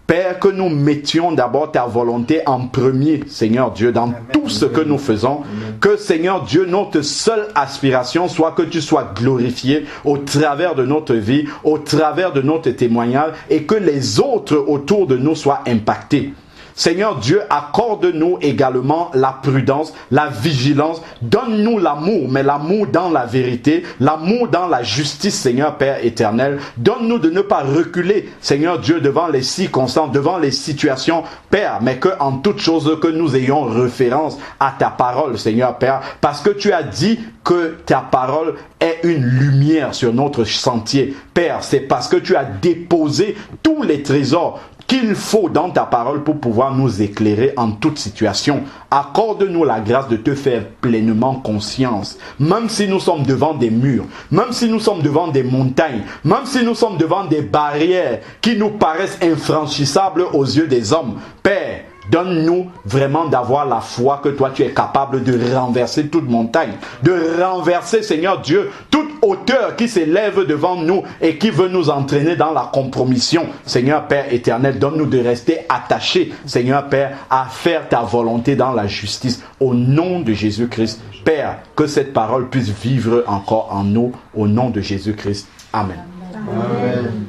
Père, que nous mettions d'abord ta volonté en premier, Seigneur Dieu, dans tout ce que nous faisons. Que, Seigneur Dieu, notre seule aspiration soit que tu sois glorifié au travers de notre vie, au travers de notre témoignage, et que les autres autour de nous soient impactés. Seigneur Dieu, accorde-nous également la prudence, la vigilance. Donne-nous l'amour, mais l'amour dans la vérité, l'amour dans la justice, Seigneur Père éternel. Donne-nous de ne pas reculer, Seigneur Dieu, devant les circonstances, devant les situations, Père, mais que en toute chose que nous ayons référence à ta parole, Seigneur Père, parce que tu as dit que ta parole est une lumière sur notre sentier. Père, c'est parce que tu as déposé tous les trésors qu'il faut dans ta parole pour pouvoir nous éclairer en toute situation. Accorde-nous la grâce de te faire pleinement conscience, même si nous sommes devant des murs, même si nous sommes devant des montagnes, même si nous sommes devant des barrières qui nous paraissent infranchissables aux yeux des hommes. Père, donne-nous vraiment d'avoir la foi que toi tu es capable de renverser toute montagne, de renverser, Seigneur Dieu, toute hauteur qui s'élève devant nous et qui veut nous entraîner dans la compromission. Seigneur Père éternel, donne-nous de rester attachés, Seigneur Père, à faire ta volonté dans la justice. Au nom de Jésus-Christ, Père, que cette parole puisse vivre encore en nous, au nom de Jésus-Christ. Amen. Amen.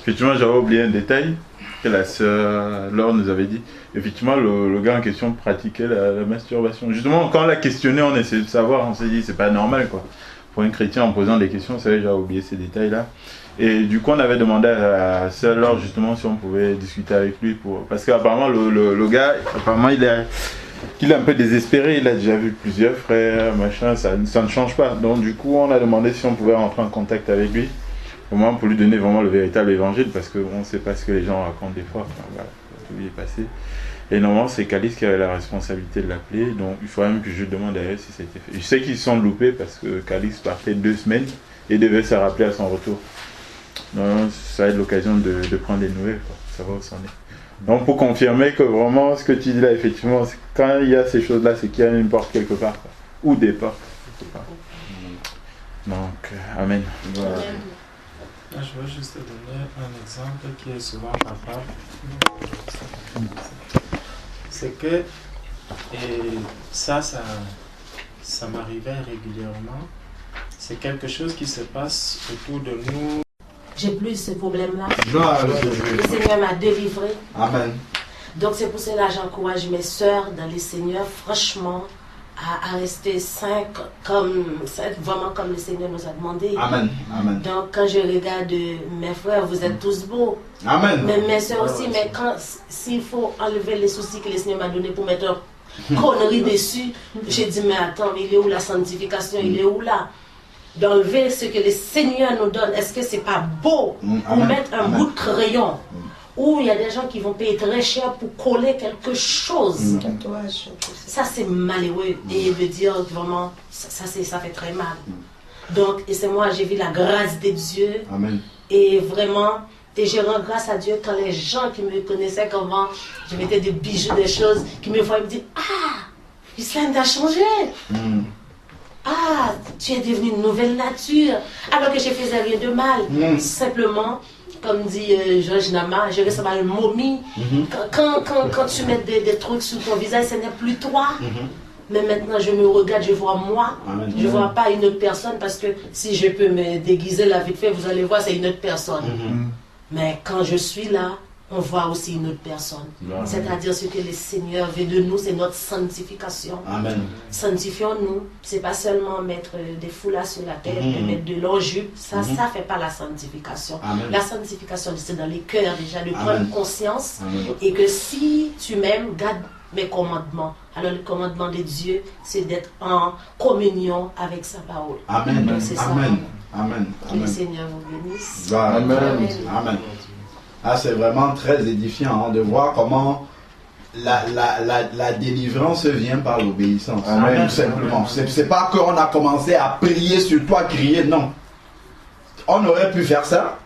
Effectivement, j'avais oublié un détail que la sœur Laure nous avait dit. Effectivement, le gars en question pratiquait la masturbation. Justement, quand on l'a questionné, on essayait de savoir, on s'est dit c'est pas normal quoi. Pour un chrétien en posant des questions, c'est vrai, j'avais oublié ces détails-là. Et du coup, on avait demandé à la sœur Laure justement si on pouvait discuter avec lui parce qu'apparemment le gars, apparemment il est un peu désespéré, il a déjà vu plusieurs frères, machin, ça ne change pas. Donc du coup, on a demandé si on pouvait rentrer en contact avec lui. Au moins pour lui donner vraiment le véritable évangile, parce qu'on ne sait pas ce que les gens racontent des fois. Enfin, voilà, tout est passé. Et normalement, c'est Calice qui avait la responsabilité de l'appeler, donc il faudrait même que je lui demande d'ailleurs si ça a été fait. Je sais qu'ils se sont loupés parce que Calice partait 2 semaines et devait se rappeler à son retour. Donc ça va être l'occasion de prendre des nouvelles, quoi, savoir où c'en est. Donc pour confirmer que vraiment ce que tu dis là, effectivement, quand il y a ces choses-là, c'est qu'il y a une porte quelque part, quoi, ou des portes quelque part. Donc, amen. Voilà. Je veux juste te donner un exemple qui est souvent capable. C'est que, et ça m'arrivait régulièrement, c'est quelque chose qui se passe autour de nous. J'ai plus ce problème-là. Le Seigneur m'a délivré. Amen. Donc c'est pour cela que j'encourage mes sœurs dans les Seigneurs, franchement, à rester saints, vraiment comme le Seigneur nous a demandé. Amen. Amen. Donc quand je regarde mes frères, vous êtes tous beaux. Amen. Mais mes soeurs aussi, mais s'il faut enlever les soucis que le Seigneur m'a donné pour mettre conneries dessus, j'ai dit mais attends, il est où la sanctification, il est où là? D'enlever ce que le Seigneur nous donne, est-ce que c'est pas beau pour mettre un bout de crayon? Ou il y a des gens qui vont payer très cher pour coller quelque chose. Ça c'est malheureux et de dire vraiment ça fait très mal. Donc et c'est moi j'ai vu la grâce de Dieu. Amen. Et vraiment Et je rends grâce à Dieu quand les gens qui me connaissaient comment je mettais des bijoux, des choses, qui me voient, ils me disent, ah, Ghislaine, t'as changé. Ah, tu es devenue une nouvelle nature. Alors que je faisais rien de mal. Simplement, comme dit Georges Nama, je ressemble à une momie. Quand tu mets des trucs sur ton visage, ce n'est plus toi. Mais maintenant, je me regarde, je vois moi. Amen. Je ne vois pas une autre personne parce que si je peux me déguiser là vite fait, vous allez voir, c'est une autre personne. Mais quand je suis là, on voit aussi une autre personne. C'est-à-dire ce que le Seigneur veut de nous, c'est notre sanctification. Amen. Sanctifions-nous. C'est pas seulement mettre des foulards sur la tête, de mettre de longs jupes. Ça fait pas la sanctification. Amen. La sanctification, c'est dans les cœurs déjà, de Amen. prendre conscience. Et que si tu m'aimes, garde mes commandements. Alors le commandement de Dieu, c'est d'être en communion avec sa parole. Amen. Donc, c'est ça. Amen. Amen. Que le Amen. Seigneur vous bénisse. Amen. Amen. Amen. Ah, c'est vraiment très édifiant de voir comment la délivrance vient par l'obéissance. Amen. Tout simplement. C'est pas qu'on a commencé à prier sur toi, crier, non. On aurait pu faire ça.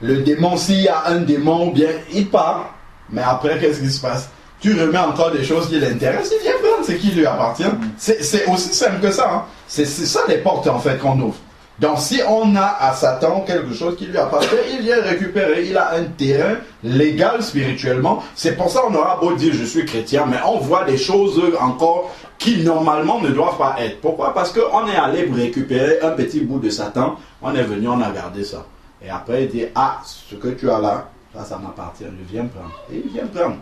Le démon, s'il y a un démon, bien, il part. Mais après, qu'est-ce qui se passe? Tu remets encore des choses qui l'intéressent, il vient prendre ce qui lui appartient. C'est aussi simple que ça. Hein. C'est ça les portes en fait qu'on ouvre. Donc si on a à Satan quelque chose qui lui appartient, il vient récupérer, il a un terrain légal spirituellement. C'est pour ça qu'on aura beau dire je suis chrétien, mais on voit des choses encore qui normalement ne doivent pas être. Pourquoi? Parce qu'on est allé récupérer un petit bout de Satan, on est venu, on a gardé ça. Et après il dit, ah, ce que tu as là, ça m'appartient, je viens prendre. Et il vient prendre.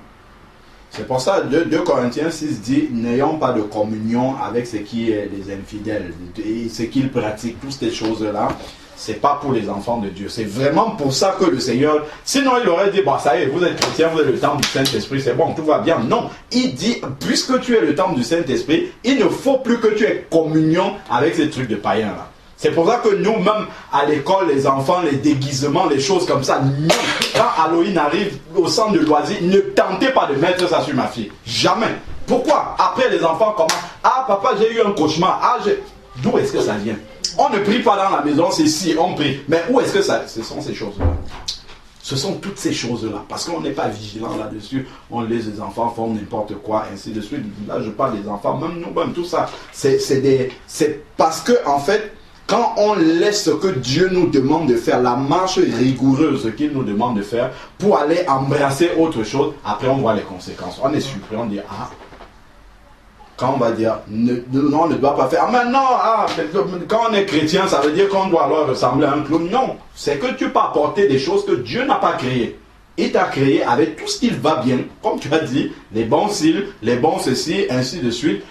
C'est pour ça, 2 Corinthiens 6 dit, n'ayons pas de communion avec ce qui est des infidèles, et ce qu'ils pratiquent, toutes ces choses-là, c'est pas pour les enfants de Dieu. C'est vraiment pour ça que le Seigneur, sinon il aurait dit, bon ça y est, vous êtes chrétien, vous êtes le temple du Saint-Esprit, c'est bon, tout va bien. Non, il dit, puisque tu es le temple du Saint-Esprit, il ne faut plus que tu aies communion avec ces trucs de païens-là. C'est pour ça que nous, même à l'école, les enfants, les déguisements, les choses comme ça, non. Quand Halloween arrive au centre de loisirs, ne tentez pas de mettre ça sur ma fille. Jamais. Pourquoi? Après, les enfants commencent. Ah, papa, j'ai eu un cauchemar. Ah, d'où est-ce que ça vient? On ne prie pas dans la maison, c'est si, on prie. Mais où est-ce que ça... Ce sont ces choses-là. Ce sont toutes ces choses-là. Parce qu'on n'est pas vigilant là-dessus. On laisse les enfants faire n'importe quoi, ainsi de suite. Là, je parle des enfants, même nous-mêmes, tout ça. C'est parce que, en fait, quand on laisse ce que Dieu nous demande de faire, la marche rigoureuse qu'il nous demande de faire, pour aller embrasser autre chose, après on voit les conséquences. On est surpris, on dit, ah, quand on va dire, non, on ne doit pas faire, ah, mais non, ah, quand on est chrétien, ça veut dire qu'on doit alors ressembler à un clown. Non, c'est que tu peux apporter des choses que Dieu n'a pas créées. Il t'a créé avec tout ce qui va bien, comme tu as dit, les bons cils, les bons ceci, ainsi de suite.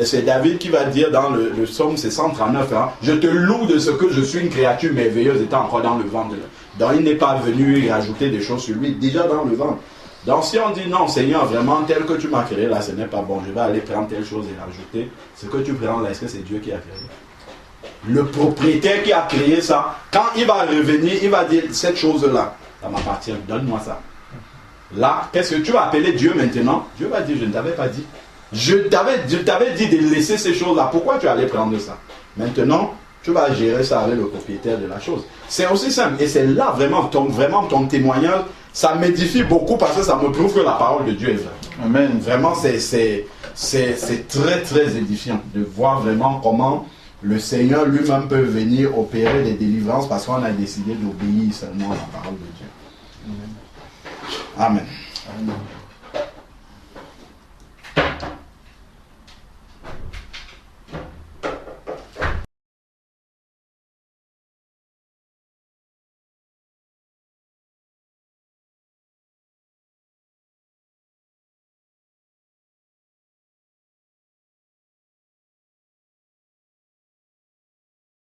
C'est David qui va dire dans le psaume, c'est 139, hein, je te loue de ce que je suis une créature merveilleuse étant encore dans le ventre. Donc il n'est pas venu rajouter des choses sur lui, déjà dans le ventre. Donc si on dit non Seigneur, vraiment tel que tu m'as créé là, ce n'est pas bon, je vais aller prendre telle chose et rajouter, ce que tu prends là, est-ce que c'est Dieu qui a créé? Le propriétaire qui a créé ça, quand il va revenir, il va dire cette chose-là, ça m'appartient, donne-moi ça. Là, qu'est-ce que tu vas appeler Dieu maintenant? Dieu va dire, je ne t'avais pas dit. Je t'avais dit de laisser ces choses-là. Pourquoi tu allais prendre ça? Maintenant, tu vas gérer ça avec le propriétaire de la chose. C'est aussi simple. Et c'est là vraiment ton témoignage. Ça m'édifie beaucoup parce que ça me prouve que la parole de Dieu est vraie. Amen. Vraiment, c'est très très édifiant de voir vraiment comment le Seigneur lui-même peut venir opérer des délivrances parce qu'on a décidé d'obéir seulement à la parole de Dieu. Amen. Amen.